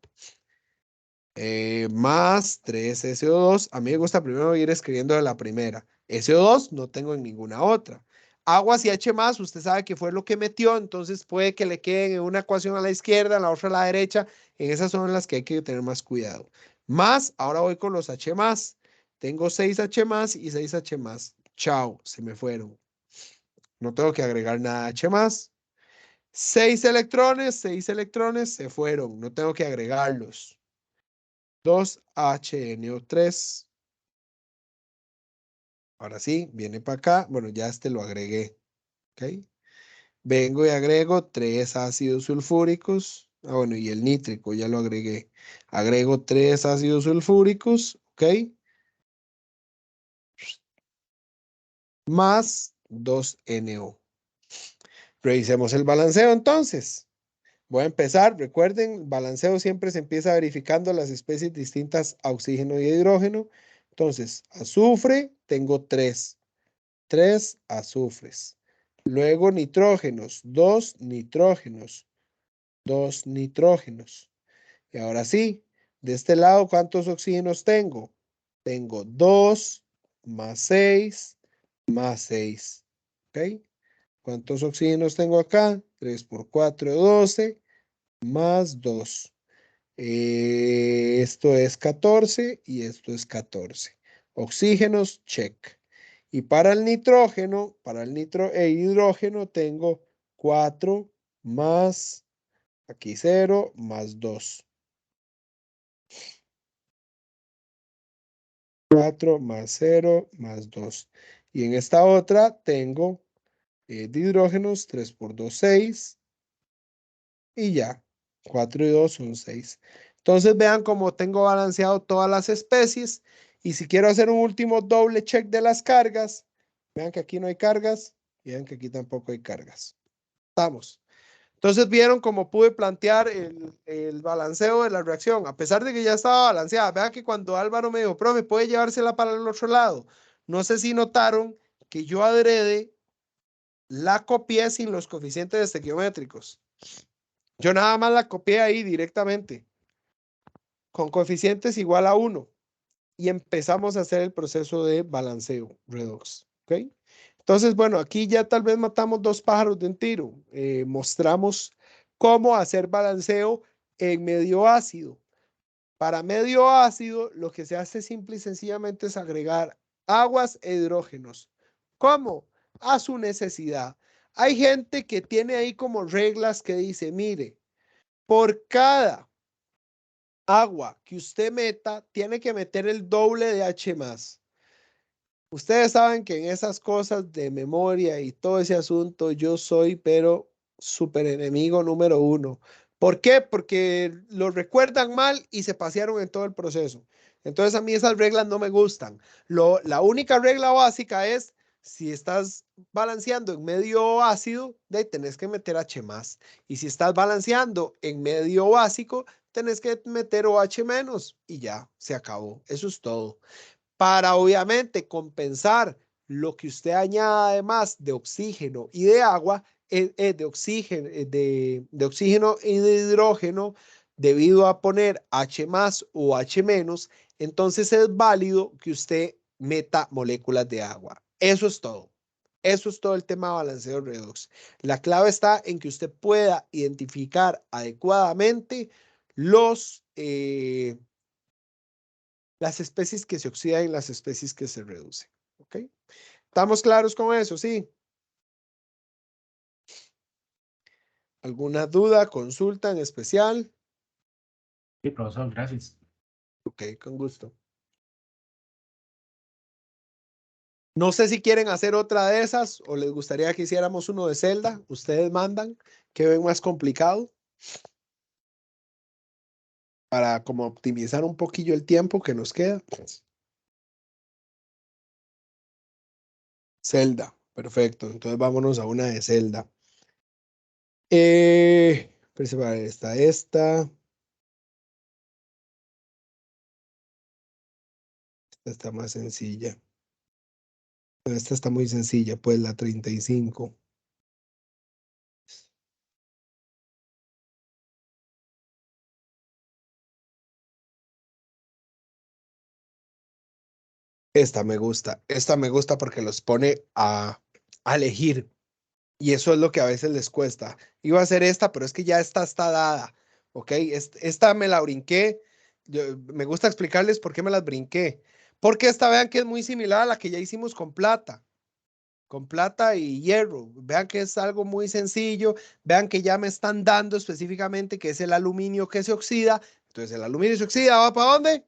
Más 3 SO2. A mí me gusta primero ir escribiendo de la primera. SO2 no tengo en ninguna otra. Aguas y H más, usted sabe que fue lo que metió, entonces puede que le queden en una ecuación a la izquierda, en la otra a la derecha. En esas son las que hay que tener más cuidado. Más, ahora voy con los H más. Tengo 6H más y 6H más. Chao, se me fueron. No tengo que agregar nada H más. 6 electrones se fueron. No tengo que agregarlos. 2HNO3. Ahora sí, viene para acá. Bueno, ya lo agregué. ¿Ok? Vengo y agrego 3 ácidos sulfúricos. Ah, bueno, y el nítrico ya lo agregué. Agrego 3 ácidos sulfúricos. ¿Ok? Más 2NO. Revisemos el balanceo entonces. Voy a empezar. Recuerden, balanceo siempre se empieza verificando las especies distintas a oxígeno y hidrógeno. Entonces, azufre, tengo 3 azufres. Luego nitrógenos, 2 nitrógenos, 2 nitrógenos. Y ahora sí, de este lado, ¿cuántos oxígenos tengo? Tengo 2 más 6 más 6. ¿Ok? ¿Cuántos oxígenos tengo acá? 3 por 4, 12 más 2. Esto es 14 y esto es 14. Oxígenos, check. Y para el nitrógeno, para el hidrógeno, tengo 4 más, aquí 0, más 2. 4 más 0, más 2. Y en esta otra tengo de hidrógenos, 3 por 2, 6. Y ya, 4 y 2 son 6. Entonces vean cómo tengo balanceado todas las especies. Y si quiero hacer un último doble check de las cargas, vean que aquí no hay cargas y vean que aquí tampoco hay cargas. Estamos. Entonces vieron cómo pude plantear el balanceo de la reacción, a pesar de que ya estaba balanceada. Vean que cuando Álvaro me dijo, profe, puede llevársela para el otro lado. No sé si notaron que yo adrede la copié sin los coeficientes estequiométricos. Yo nada más la copié ahí directamente, con coeficientes igual a 1. Y empezamos a hacer el proceso de balanceo, redox. ¿Ok? Entonces, bueno, aquí ya tal vez matamos 2 pájaros de un tiro. Mostramos cómo hacer balanceo en medio ácido. Para medio ácido, lo que se hace simple y sencillamente es agregar aguas e hidrógenos. ¿Cómo? A su necesidad. Hay gente que tiene ahí como reglas que dice, mire, por cada agua que usted meta, tiene que meter el doble de H+. Ustedes saben que en esas cosas de memoria y todo ese asunto, yo soy, pero súper enemigo número 1. ¿Por qué? Porque lo recuerdan mal y se pasearon en todo el proceso. Entonces a mí esas reglas no me gustan. La única regla básica es, si estás balanceando en medio ácido, tenés que meter H+. Y si estás balanceando en medio básico, tenés que meter OH- y ya, se acabó. Eso es todo. Para obviamente compensar lo que usted añada además de oxígeno y de agua, de oxígeno y de hidrógeno, debido a poner H+ o H-, entonces es válido que usted meta moléculas de agua. Eso es todo. Eso es todo el tema de balanceo redox. La clave está en que usted pueda identificar adecuadamente las especies que se oxidan y las especies que se reducen. ¿Ok? ¿Estamos claros con eso? Sí. ¿Alguna duda, consulta en especial? Sí, profesor, gracias. Ok, con gusto. No sé si quieren hacer otra de esas o les gustaría que hiciéramos uno de celda. Ustedes mandan, que ven más complicado. Para como optimizar un poquillo el tiempo que nos queda. Celda, perfecto. Entonces vámonos a una de celda. Esta está más sencilla. Esta está muy sencilla, pues la 35. Esta me gusta porque los pone a elegir. Y eso es lo que a veces les cuesta. Iba a ser esta, pero es que ya esta está dada. ¿Ok? Esta me la brinqué. Me gusta explicarles por qué me las brinqué. Porque esta vean que es muy similar a la que ya hicimos con plata. Con plata y hierro. Vean que es algo muy sencillo. Vean que ya me están dando específicamente que es el aluminio que se oxida. Entonces el aluminio se oxida, ¿va para dónde?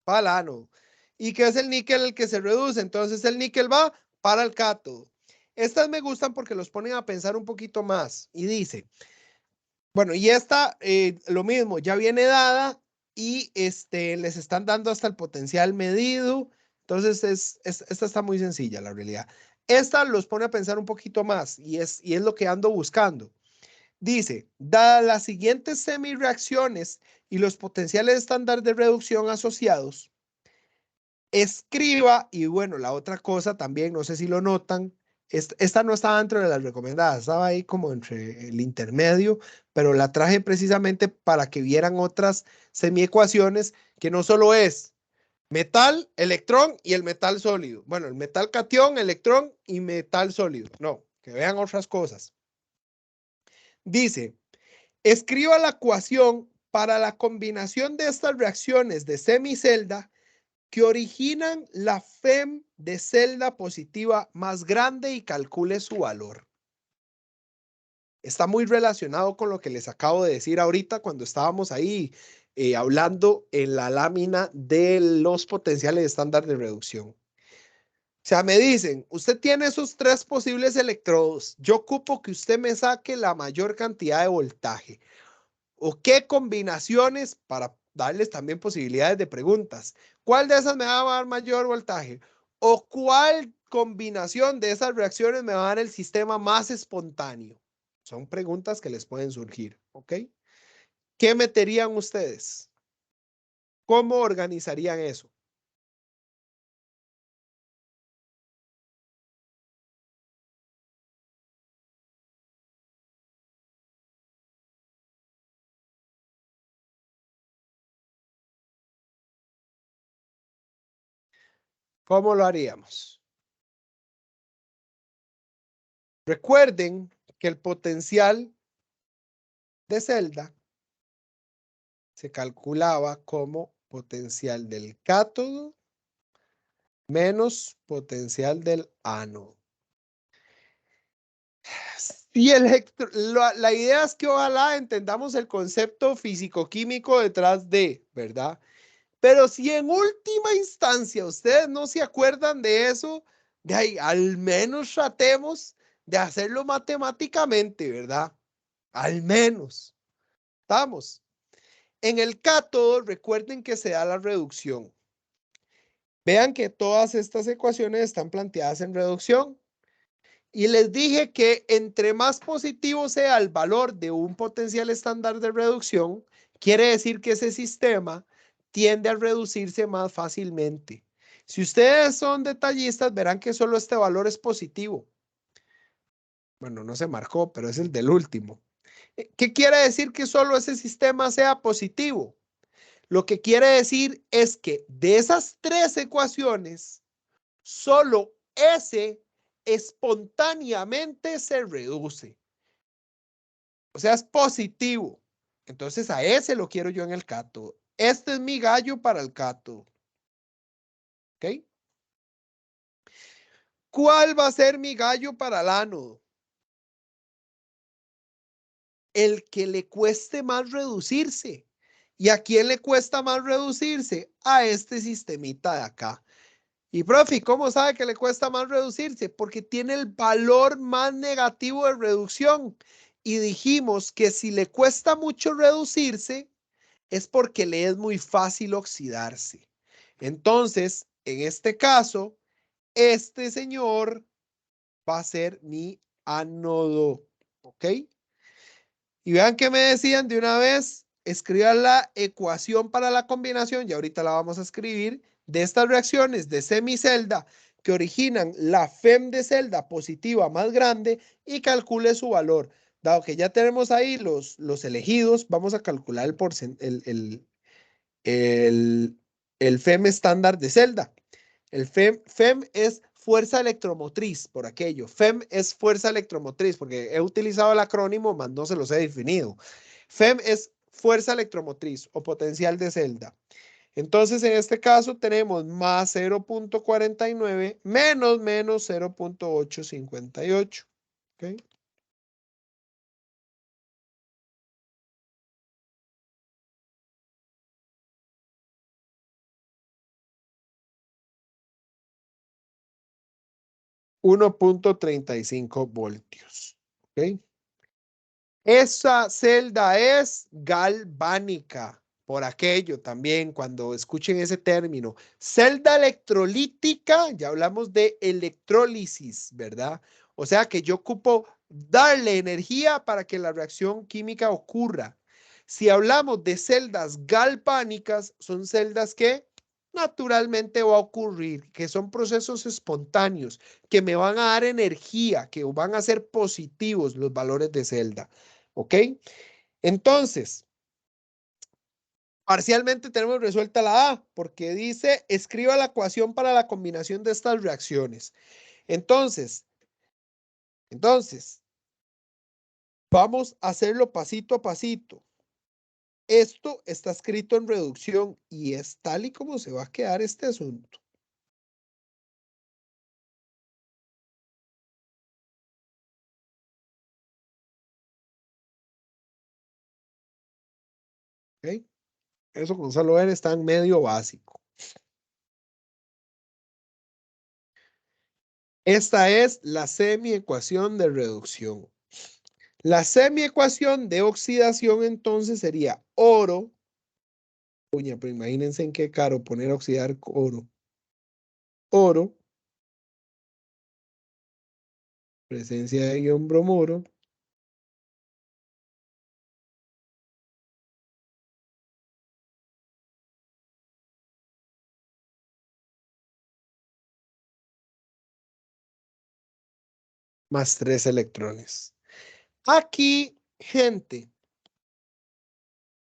Para el ánodo. ¿Y qué es el níquel el que se reduce? Entonces el níquel va para el cátodo. Estas me gustan porque los ponen a pensar un poquito más. Y dice, bueno, y esta lo mismo, ya viene dada y les están dando hasta el potencial medido. Entonces esta está muy sencilla, la realidad. Esta los pone a pensar un poquito más y es lo que ando buscando. Dice, dadas las siguientes semireacciones y los potenciales estándar de reducción asociados, escriba, y bueno, la otra cosa también, no sé si lo notan, esta no estaba dentro de las recomendadas, estaba ahí como entre el intermedio, pero la traje precisamente para que vieran otras semiecuaciones que no solo es metal, electrón y el metal sólido. Bueno, el metal catión, electrón y metal sólido. No, que vean otras cosas. Dice, escriba la ecuación para la combinación de estas reacciones de semicelda que originan la FEM de celda positiva más grande y calcule su valor. Está muy relacionado con lo que les acabo de decir ahorita cuando estábamos ahí hablando en la lámina de los potenciales estándar de reducción. O sea, me dicen, usted tiene esos 3 posibles electrodos, yo ocupo que usted me saque la mayor cantidad de voltaje. ¿O qué combinaciones para darles también posibilidades de preguntas? ¿Cuál de esas me va a dar mayor voltaje? ¿O cuál combinación de esas reacciones me va a dar el sistema más espontáneo? Son preguntas que les pueden surgir, ¿ok? ¿Qué meterían ustedes? ¿Cómo organizarían eso? ¿Cómo lo haríamos? Recuerden que el potencial de celda se calculaba como potencial del cátodo menos potencial del ánodo. Y la idea es que ojalá entendamos el concepto físico-químico detrás de, ¿verdad? Pero si en última instancia ustedes no se acuerdan de eso, de ahí, al menos tratemos de hacerlo matemáticamente, ¿verdad? Al menos. ¿Estamos? En el cátodo, recuerden que se da la reducción. Vean que todas estas ecuaciones están planteadas en reducción. Y les dije que entre más positivo sea el valor de un potencial estándar de reducción, quiere decir que ese sistema tiende a reducirse más fácilmente. Si ustedes son detallistas, verán que solo este valor es positivo. Bueno, no se marcó, pero es el del último. ¿Qué quiere decir que solo ese sistema sea positivo? Lo que quiere decir es que de esas tres ecuaciones, solo ese espontáneamente se reduce. O sea, es positivo. Entonces a ese lo quiero yo en el cátodo. Este es mi gallo para el cátodo. ¿Ok? ¿Cuál va a ser mi gallo para el ánodo? El que le cueste más reducirse. ¿Y a quién le cuesta más reducirse? A este sistemita de acá. Y profe, ¿cómo sabe que le cuesta más reducirse? Porque tiene el valor más negativo de reducción. Y dijimos que si le cuesta mucho reducirse, es porque le es muy fácil oxidarse. Entonces, en este caso, este señor va a ser mi ánodo. ¿Ok? Y vean que me decían de una vez, escriban la ecuación para la combinación, y ahorita la vamos a escribir, de estas reacciones de semicelda que originan la FEM de celda positiva más grande y calcule su valor. Dado que ya tenemos ahí los elegidos, vamos a calcular el FEM estándar de celda. El FEM es fuerza electromotriz, por aquello. FEM es fuerza electromotriz, porque he utilizado el acrónimo, más no se los he definido. FEM es fuerza electromotriz o potencial de celda. Entonces, en este caso tenemos más 0.49 menos 0.858. ¿Ok? $1.35. ¿Ok? Esa celda es galvánica, por aquello también, cuando escuchen ese término. Celda electrolítica, ya hablamos de electrólisis, ¿verdad? O sea que yo ocupo darle energía para que la reacción química ocurra. Si hablamos de celdas galvánicas, son celdas que naturalmente va a ocurrir, que son procesos espontáneos, que me van a dar energía, que van a ser positivos los valores de celda. ¿Ok? Entonces, parcialmente tenemos resuelta la A, porque dice, escriba la ecuación para la combinación de estas reacciones. Entonces, vamos a hacerlo pasito a pasito. Esto está escrito en reducción y es tal y como se va a quedar este asunto. ¿Ok? Eso con solo ver está en medio básico. Esta es la semiecuación de reducción. La semiecuación de oxidación entonces sería oro. Uña, pero imagínense en qué caro poner a oxidar oro. Oro, presencia de ion bromuro, más 3 electrones. Aquí, gente,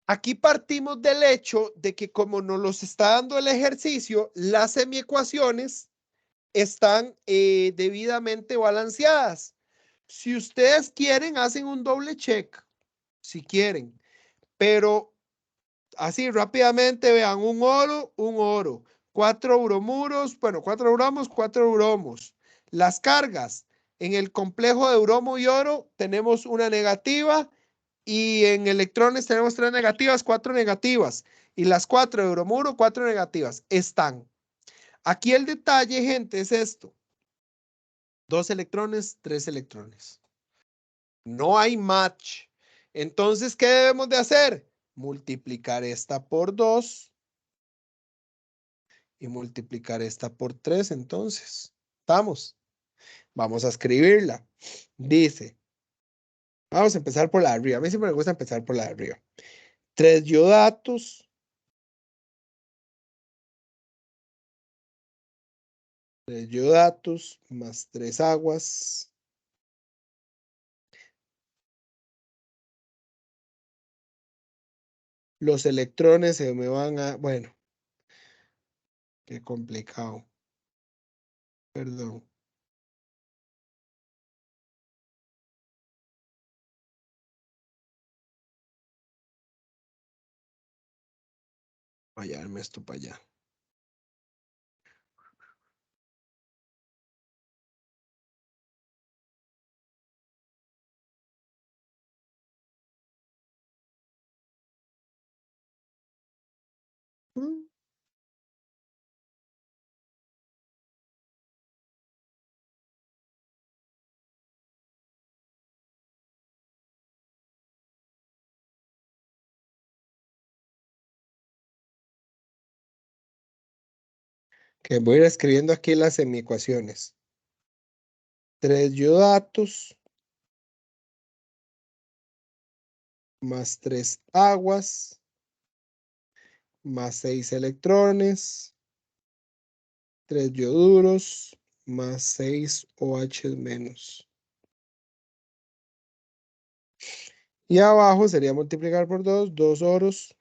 aquí partimos del hecho de que como nos los está dando el ejercicio, las semiecuaciones están debidamente balanceadas. Si ustedes quieren, hacen un doble check, si quieren, pero así rápidamente vean un oro, 4 euromuros, bueno, 4 euromos, 4 euromos. Las cargas en el complejo de euromo y oro tenemos una negativa y en electrones tenemos 3 negativas, 4 negativas. Y las 4 de euromuro, 4 negativas. Están. Aquí el detalle, gente, es esto. 2 electrones, 3 electrones. No hay match. Entonces, ¿qué debemos de hacer? Multiplicar esta por 2 y multiplicar esta por 3. Entonces, ¿estamos? Vamos a escribirla. Dice, vamos a empezar por la de arriba. A mí siempre me gusta empezar por la de arriba. 3 iodatos. 3 iodatos más 3 aguas. Los electrones se me van a... Bueno, qué complicado. Perdón. Voy a llevarme esto para allá. Que voy a ir escribiendo aquí las semiecuaciones. 3 iodatos más 3 aguas más 6 electrones, 3 ioduros más 6 OH menos. Y abajo sería multiplicar por 2, 2 oros.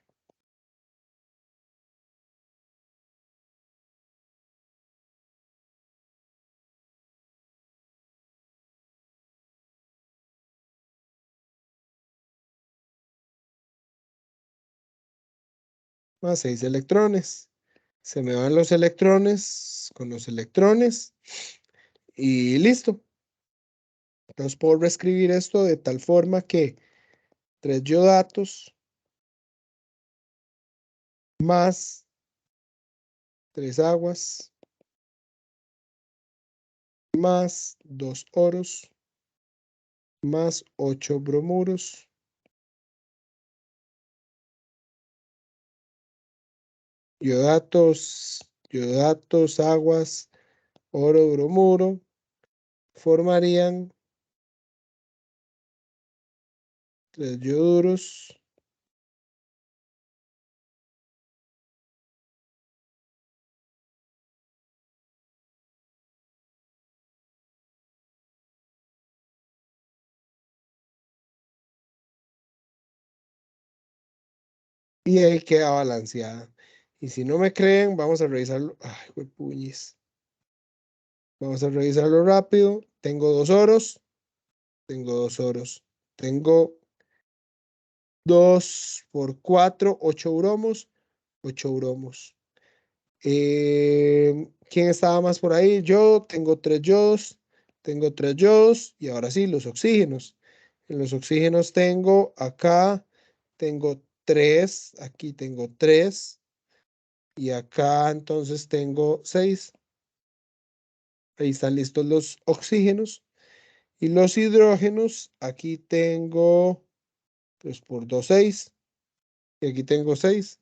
Más 6 electrones. Se me van los electrones con los electrones. Y listo. Entonces puedo reescribir esto de tal forma que 3 iodatos más 3 aguas más 2 oros más 8 bromuros iodatos, aguas, oro, bromuro, formarían 3 ioduros y ahí queda balanceada. Y si no me creen, vamos a revisarlo. Ay, puñis. Vamos a revisarlo rápido. Tengo 2 oros. Tengo 2 por 4, 8 bromos. 8 bromos. ¿Quién estaba más por ahí? Yo tengo 3 yodos. Tengo 3 yodos. Y ahora sí, los oxígenos. En los oxígenos tengo acá. Tengo 3. Aquí tengo 3. Y acá entonces tengo 6. Ahí están listos los oxígenos. Y los hidrógenos, aquí tengo 3 por 2, 6. Y aquí tengo 6.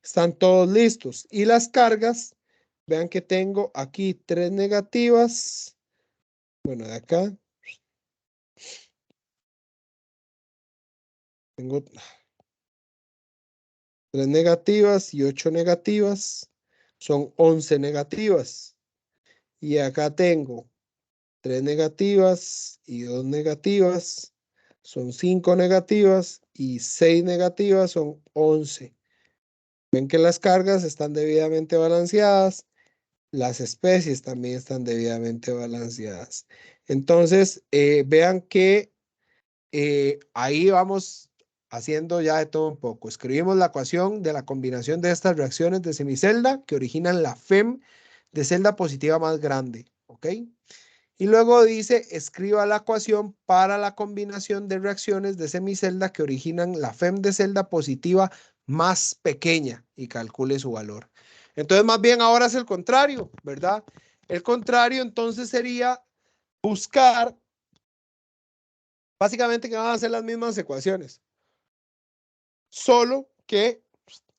Están todos listos. Y las cargas, vean que tengo aquí 3 negativas. Bueno, de acá. Tengo 3 negativas y 8 negativas. Son 11 negativas. Y acá tengo 3 negativas y 2 negativas son 5 negativas y 6 negativas son 11. Ven que las cargas están debidamente balanceadas, las especies también están debidamente balanceadas. Entonces, vean que ahí vamos haciendo ya de todo un poco. Escribimos la ecuación de la combinación de estas reacciones de semicelda que originan la FEM de celda positiva más grande, ¿ok? Y luego dice, escriba la ecuación para la combinación de reacciones de semicelda que originan la FEM de celda positiva más pequeña y calcule su valor. Entonces, más bien ahora es el contrario, ¿verdad? El contrario entonces sería buscar, básicamente que van a ser las mismas ecuaciones, solo que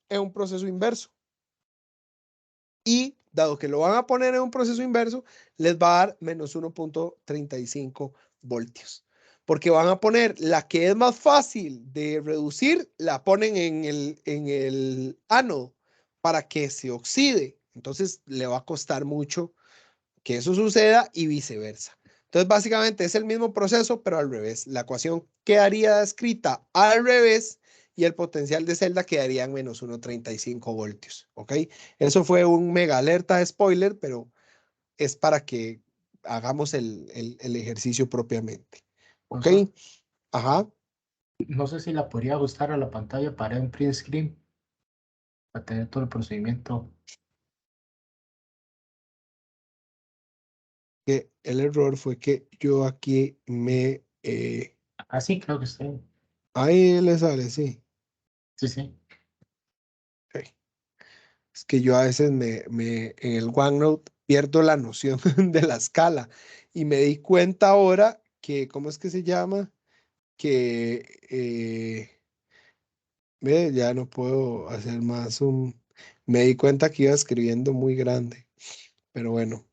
es un proceso inverso. Y dado que lo van a poner en un proceso inverso, les va a dar menos 1.35 voltios. Porque van a poner la que es más fácil de reducir, la ponen en el ánodo para que se oxide. Entonces le va a costar mucho que eso suceda y viceversa. Entonces básicamente es el mismo proceso, pero al revés. La ecuación quedaría escrita al revés y el potencial de celda quedaría en menos 1.35 voltios. ¿Ok? Eso fue un mega alerta de spoiler, pero es para que hagamos el ejercicio propiamente. ¿Ok? Profesor, Ajá. no sé si la podría ajustar a la pantalla para un print screen, para tener todo el procedimiento. Que el error fue que yo aquí me... Así creo que está bien. ahí le sale, sí. Sí, sí. Ok. Es que yo a veces en el OneNote pierdo la noción de la escala y me di cuenta ahora que, ¿cómo es que se llama? Que, ve, ya no puedo hacer más un... Me di cuenta que iba escribiendo muy grande, pero bueno.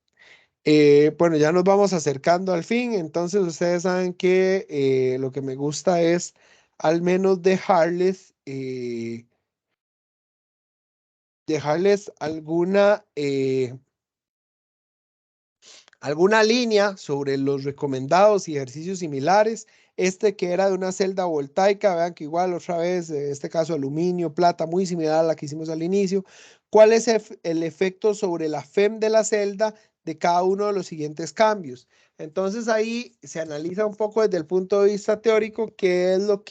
Bueno, ya nos vamos acercando al fin, entonces ustedes saben que lo que me gusta es al menos dejarles alguna línea sobre los recomendados y ejercicios similares. Este que era de una celda voltaica, vean que igual otra vez, en este caso aluminio, plata, muy similar a la que hicimos al inicio. ¿Cuál es el efecto sobre la FEM de la celda de cada uno de los siguientes cambios? Entonces ahí se analiza un poco desde el punto de vista teórico qué es lo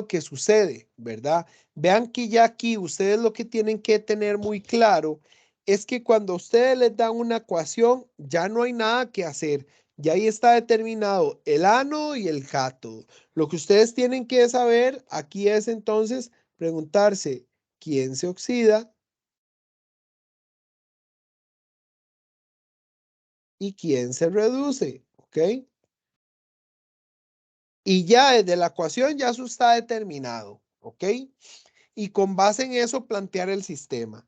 que sucede, ¿verdad? Vean que ya aquí ustedes lo que tienen que tener muy claro es que cuando ustedes les dan una ecuación, ya no hay nada que hacer. Ya ahí está determinado el ánodo y el cátodo. Lo que ustedes tienen que saber aquí es entonces preguntarse quién se oxida y quién se reduce, ¿ok? Y ya desde la ecuación ya eso está determinado, ¿ok? Y con base en eso plantear el sistema.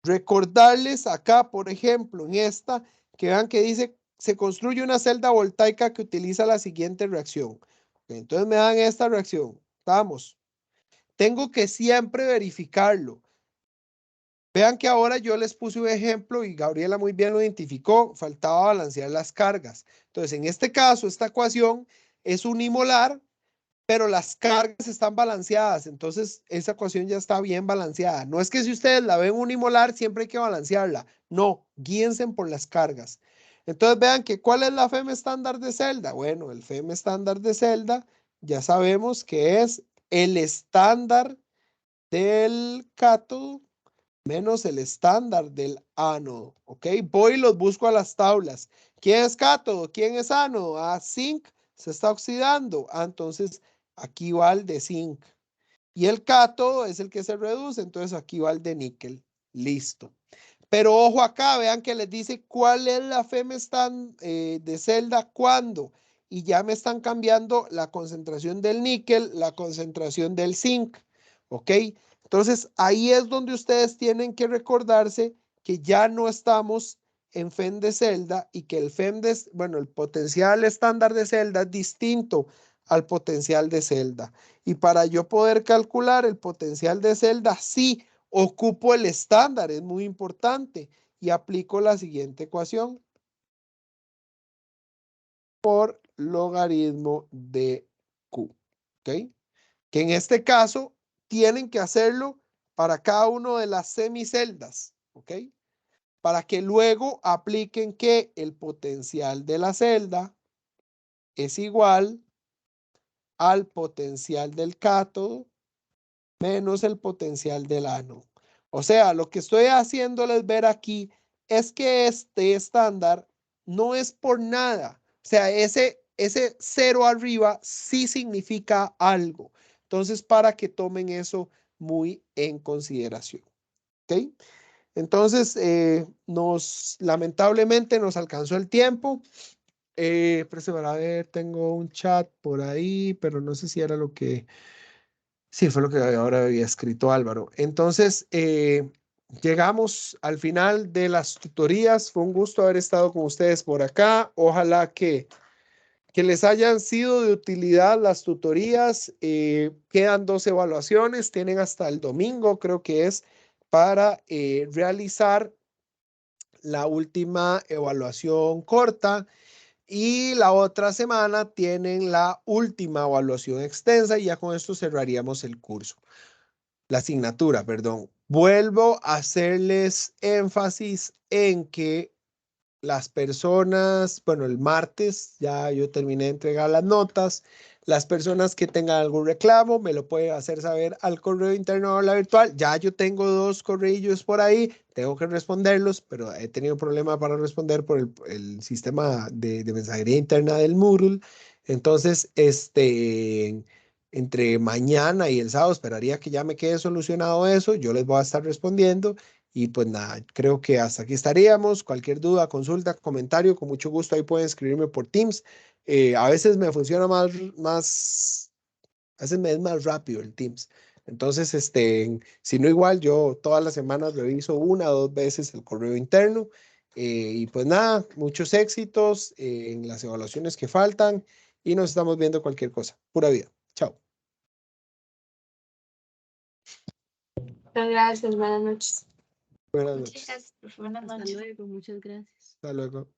Recordarles acá, por ejemplo, en esta, que vean que dice, se construye una celda voltaica que utiliza la siguiente reacción. Entonces me dan esta reacción. Vamos. Tengo que siempre verificarlo. Vean que ahora yo les puse un ejemplo y Gabriela muy bien lo identificó. Faltaba balancear las cargas. Entonces, en este caso, esta ecuación es unimolar, pero las cargas están balanceadas, entonces esa ecuación ya está bien balanceada. No es que si ustedes la ven unimolar, siempre hay que balancearla. No, guíense por las cargas. Entonces vean que ¿cuál es la FEM estándar de celda? Bueno, el FEM estándar de celda ya sabemos que es el estándar del cátodo menos el estándar del ánodo, ¿ok? Voy y los busco a las tablas. ¿Quién es cátodo? ¿Quién es ánodo? Ah, zinc se está oxidando. Ah, entonces aquí va el de zinc. Y el cátodo es el que se reduce, entonces aquí va el de níquel. Listo. Pero ojo acá, vean que les dice cuál es la FEM de celda, cuándo. Y ya me están cambiando la concentración del níquel, la concentración del zinc. ¿Ok? Entonces ahí es donde ustedes tienen que recordarse que ya no estamos en FEM de celda y que el bueno, el potencial estándar de celda es distinto al potencial de celda. Y para yo poder calcular el potencial de celda, sí, ocupo el estándar, es muy importante, y aplico la siguiente ecuación. por logaritmo de Q. ¿Ok? Que en este caso tienen que hacerlo para cada una de las semiceldas. ¿Ok? Para que luego apliquen que el potencial de la celda es igual al potencial del cátodo menos el potencial del ánodo. O sea, lo que estoy haciéndoles ver aquí es que este estándar no es por nada. O sea, ese 0 arriba sí significa algo. Entonces, para que tomen eso muy en consideración. ¿Ok? Entonces, lamentablemente nos alcanzó el tiempo. Pero a ver, tengo un chat por ahí, pero no sé si era lo que... Sí, fue lo que ahora había escrito Álvaro. Entonces, llegamos al final de las tutorías. Fue un gusto haber estado con ustedes por acá. Ojalá que les hayan sido de utilidad las tutorías. Quedan 2 evaluaciones. Tienen hasta el domingo, creo que es, para realizar la última evaluación corta. Y la otra semana tienen la última evaluación extensa y ya con esto cerraríamos el curso. La asignatura, perdón. Vuelvo a hacerles énfasis en que las personas, bueno, el martes ya yo terminé de entregar las notas. Las personas que tengan algún reclamo me lo pueden hacer saber al correo interno de la virtual. Ya yo tengo 2 correillos por ahí, tengo que responderlos, pero he tenido problema para responder por el sistema de mensajería interna del Moodle. Entonces, entre mañana y el sábado esperaría que ya me quede solucionado eso. Yo les voy a estar respondiendo. Y pues nada, creo que hasta aquí estaríamos. Cualquier duda, consulta, comentario, con mucho gusto ahí pueden escribirme por Teams. A veces me funciona a veces me es más rápido el Teams. Entonces, si no igual, yo todas las semanas reviso 1 o 2 veces el correo interno. Y pues nada, muchos éxitos en las evaluaciones que faltan y nos estamos viendo cualquier cosa. Pura vida. Chao. Muchas gracias, buenas noches. Buenas Muchas noches. gracias, buenas Hasta noches. luego, muchas gracias. Hasta luego.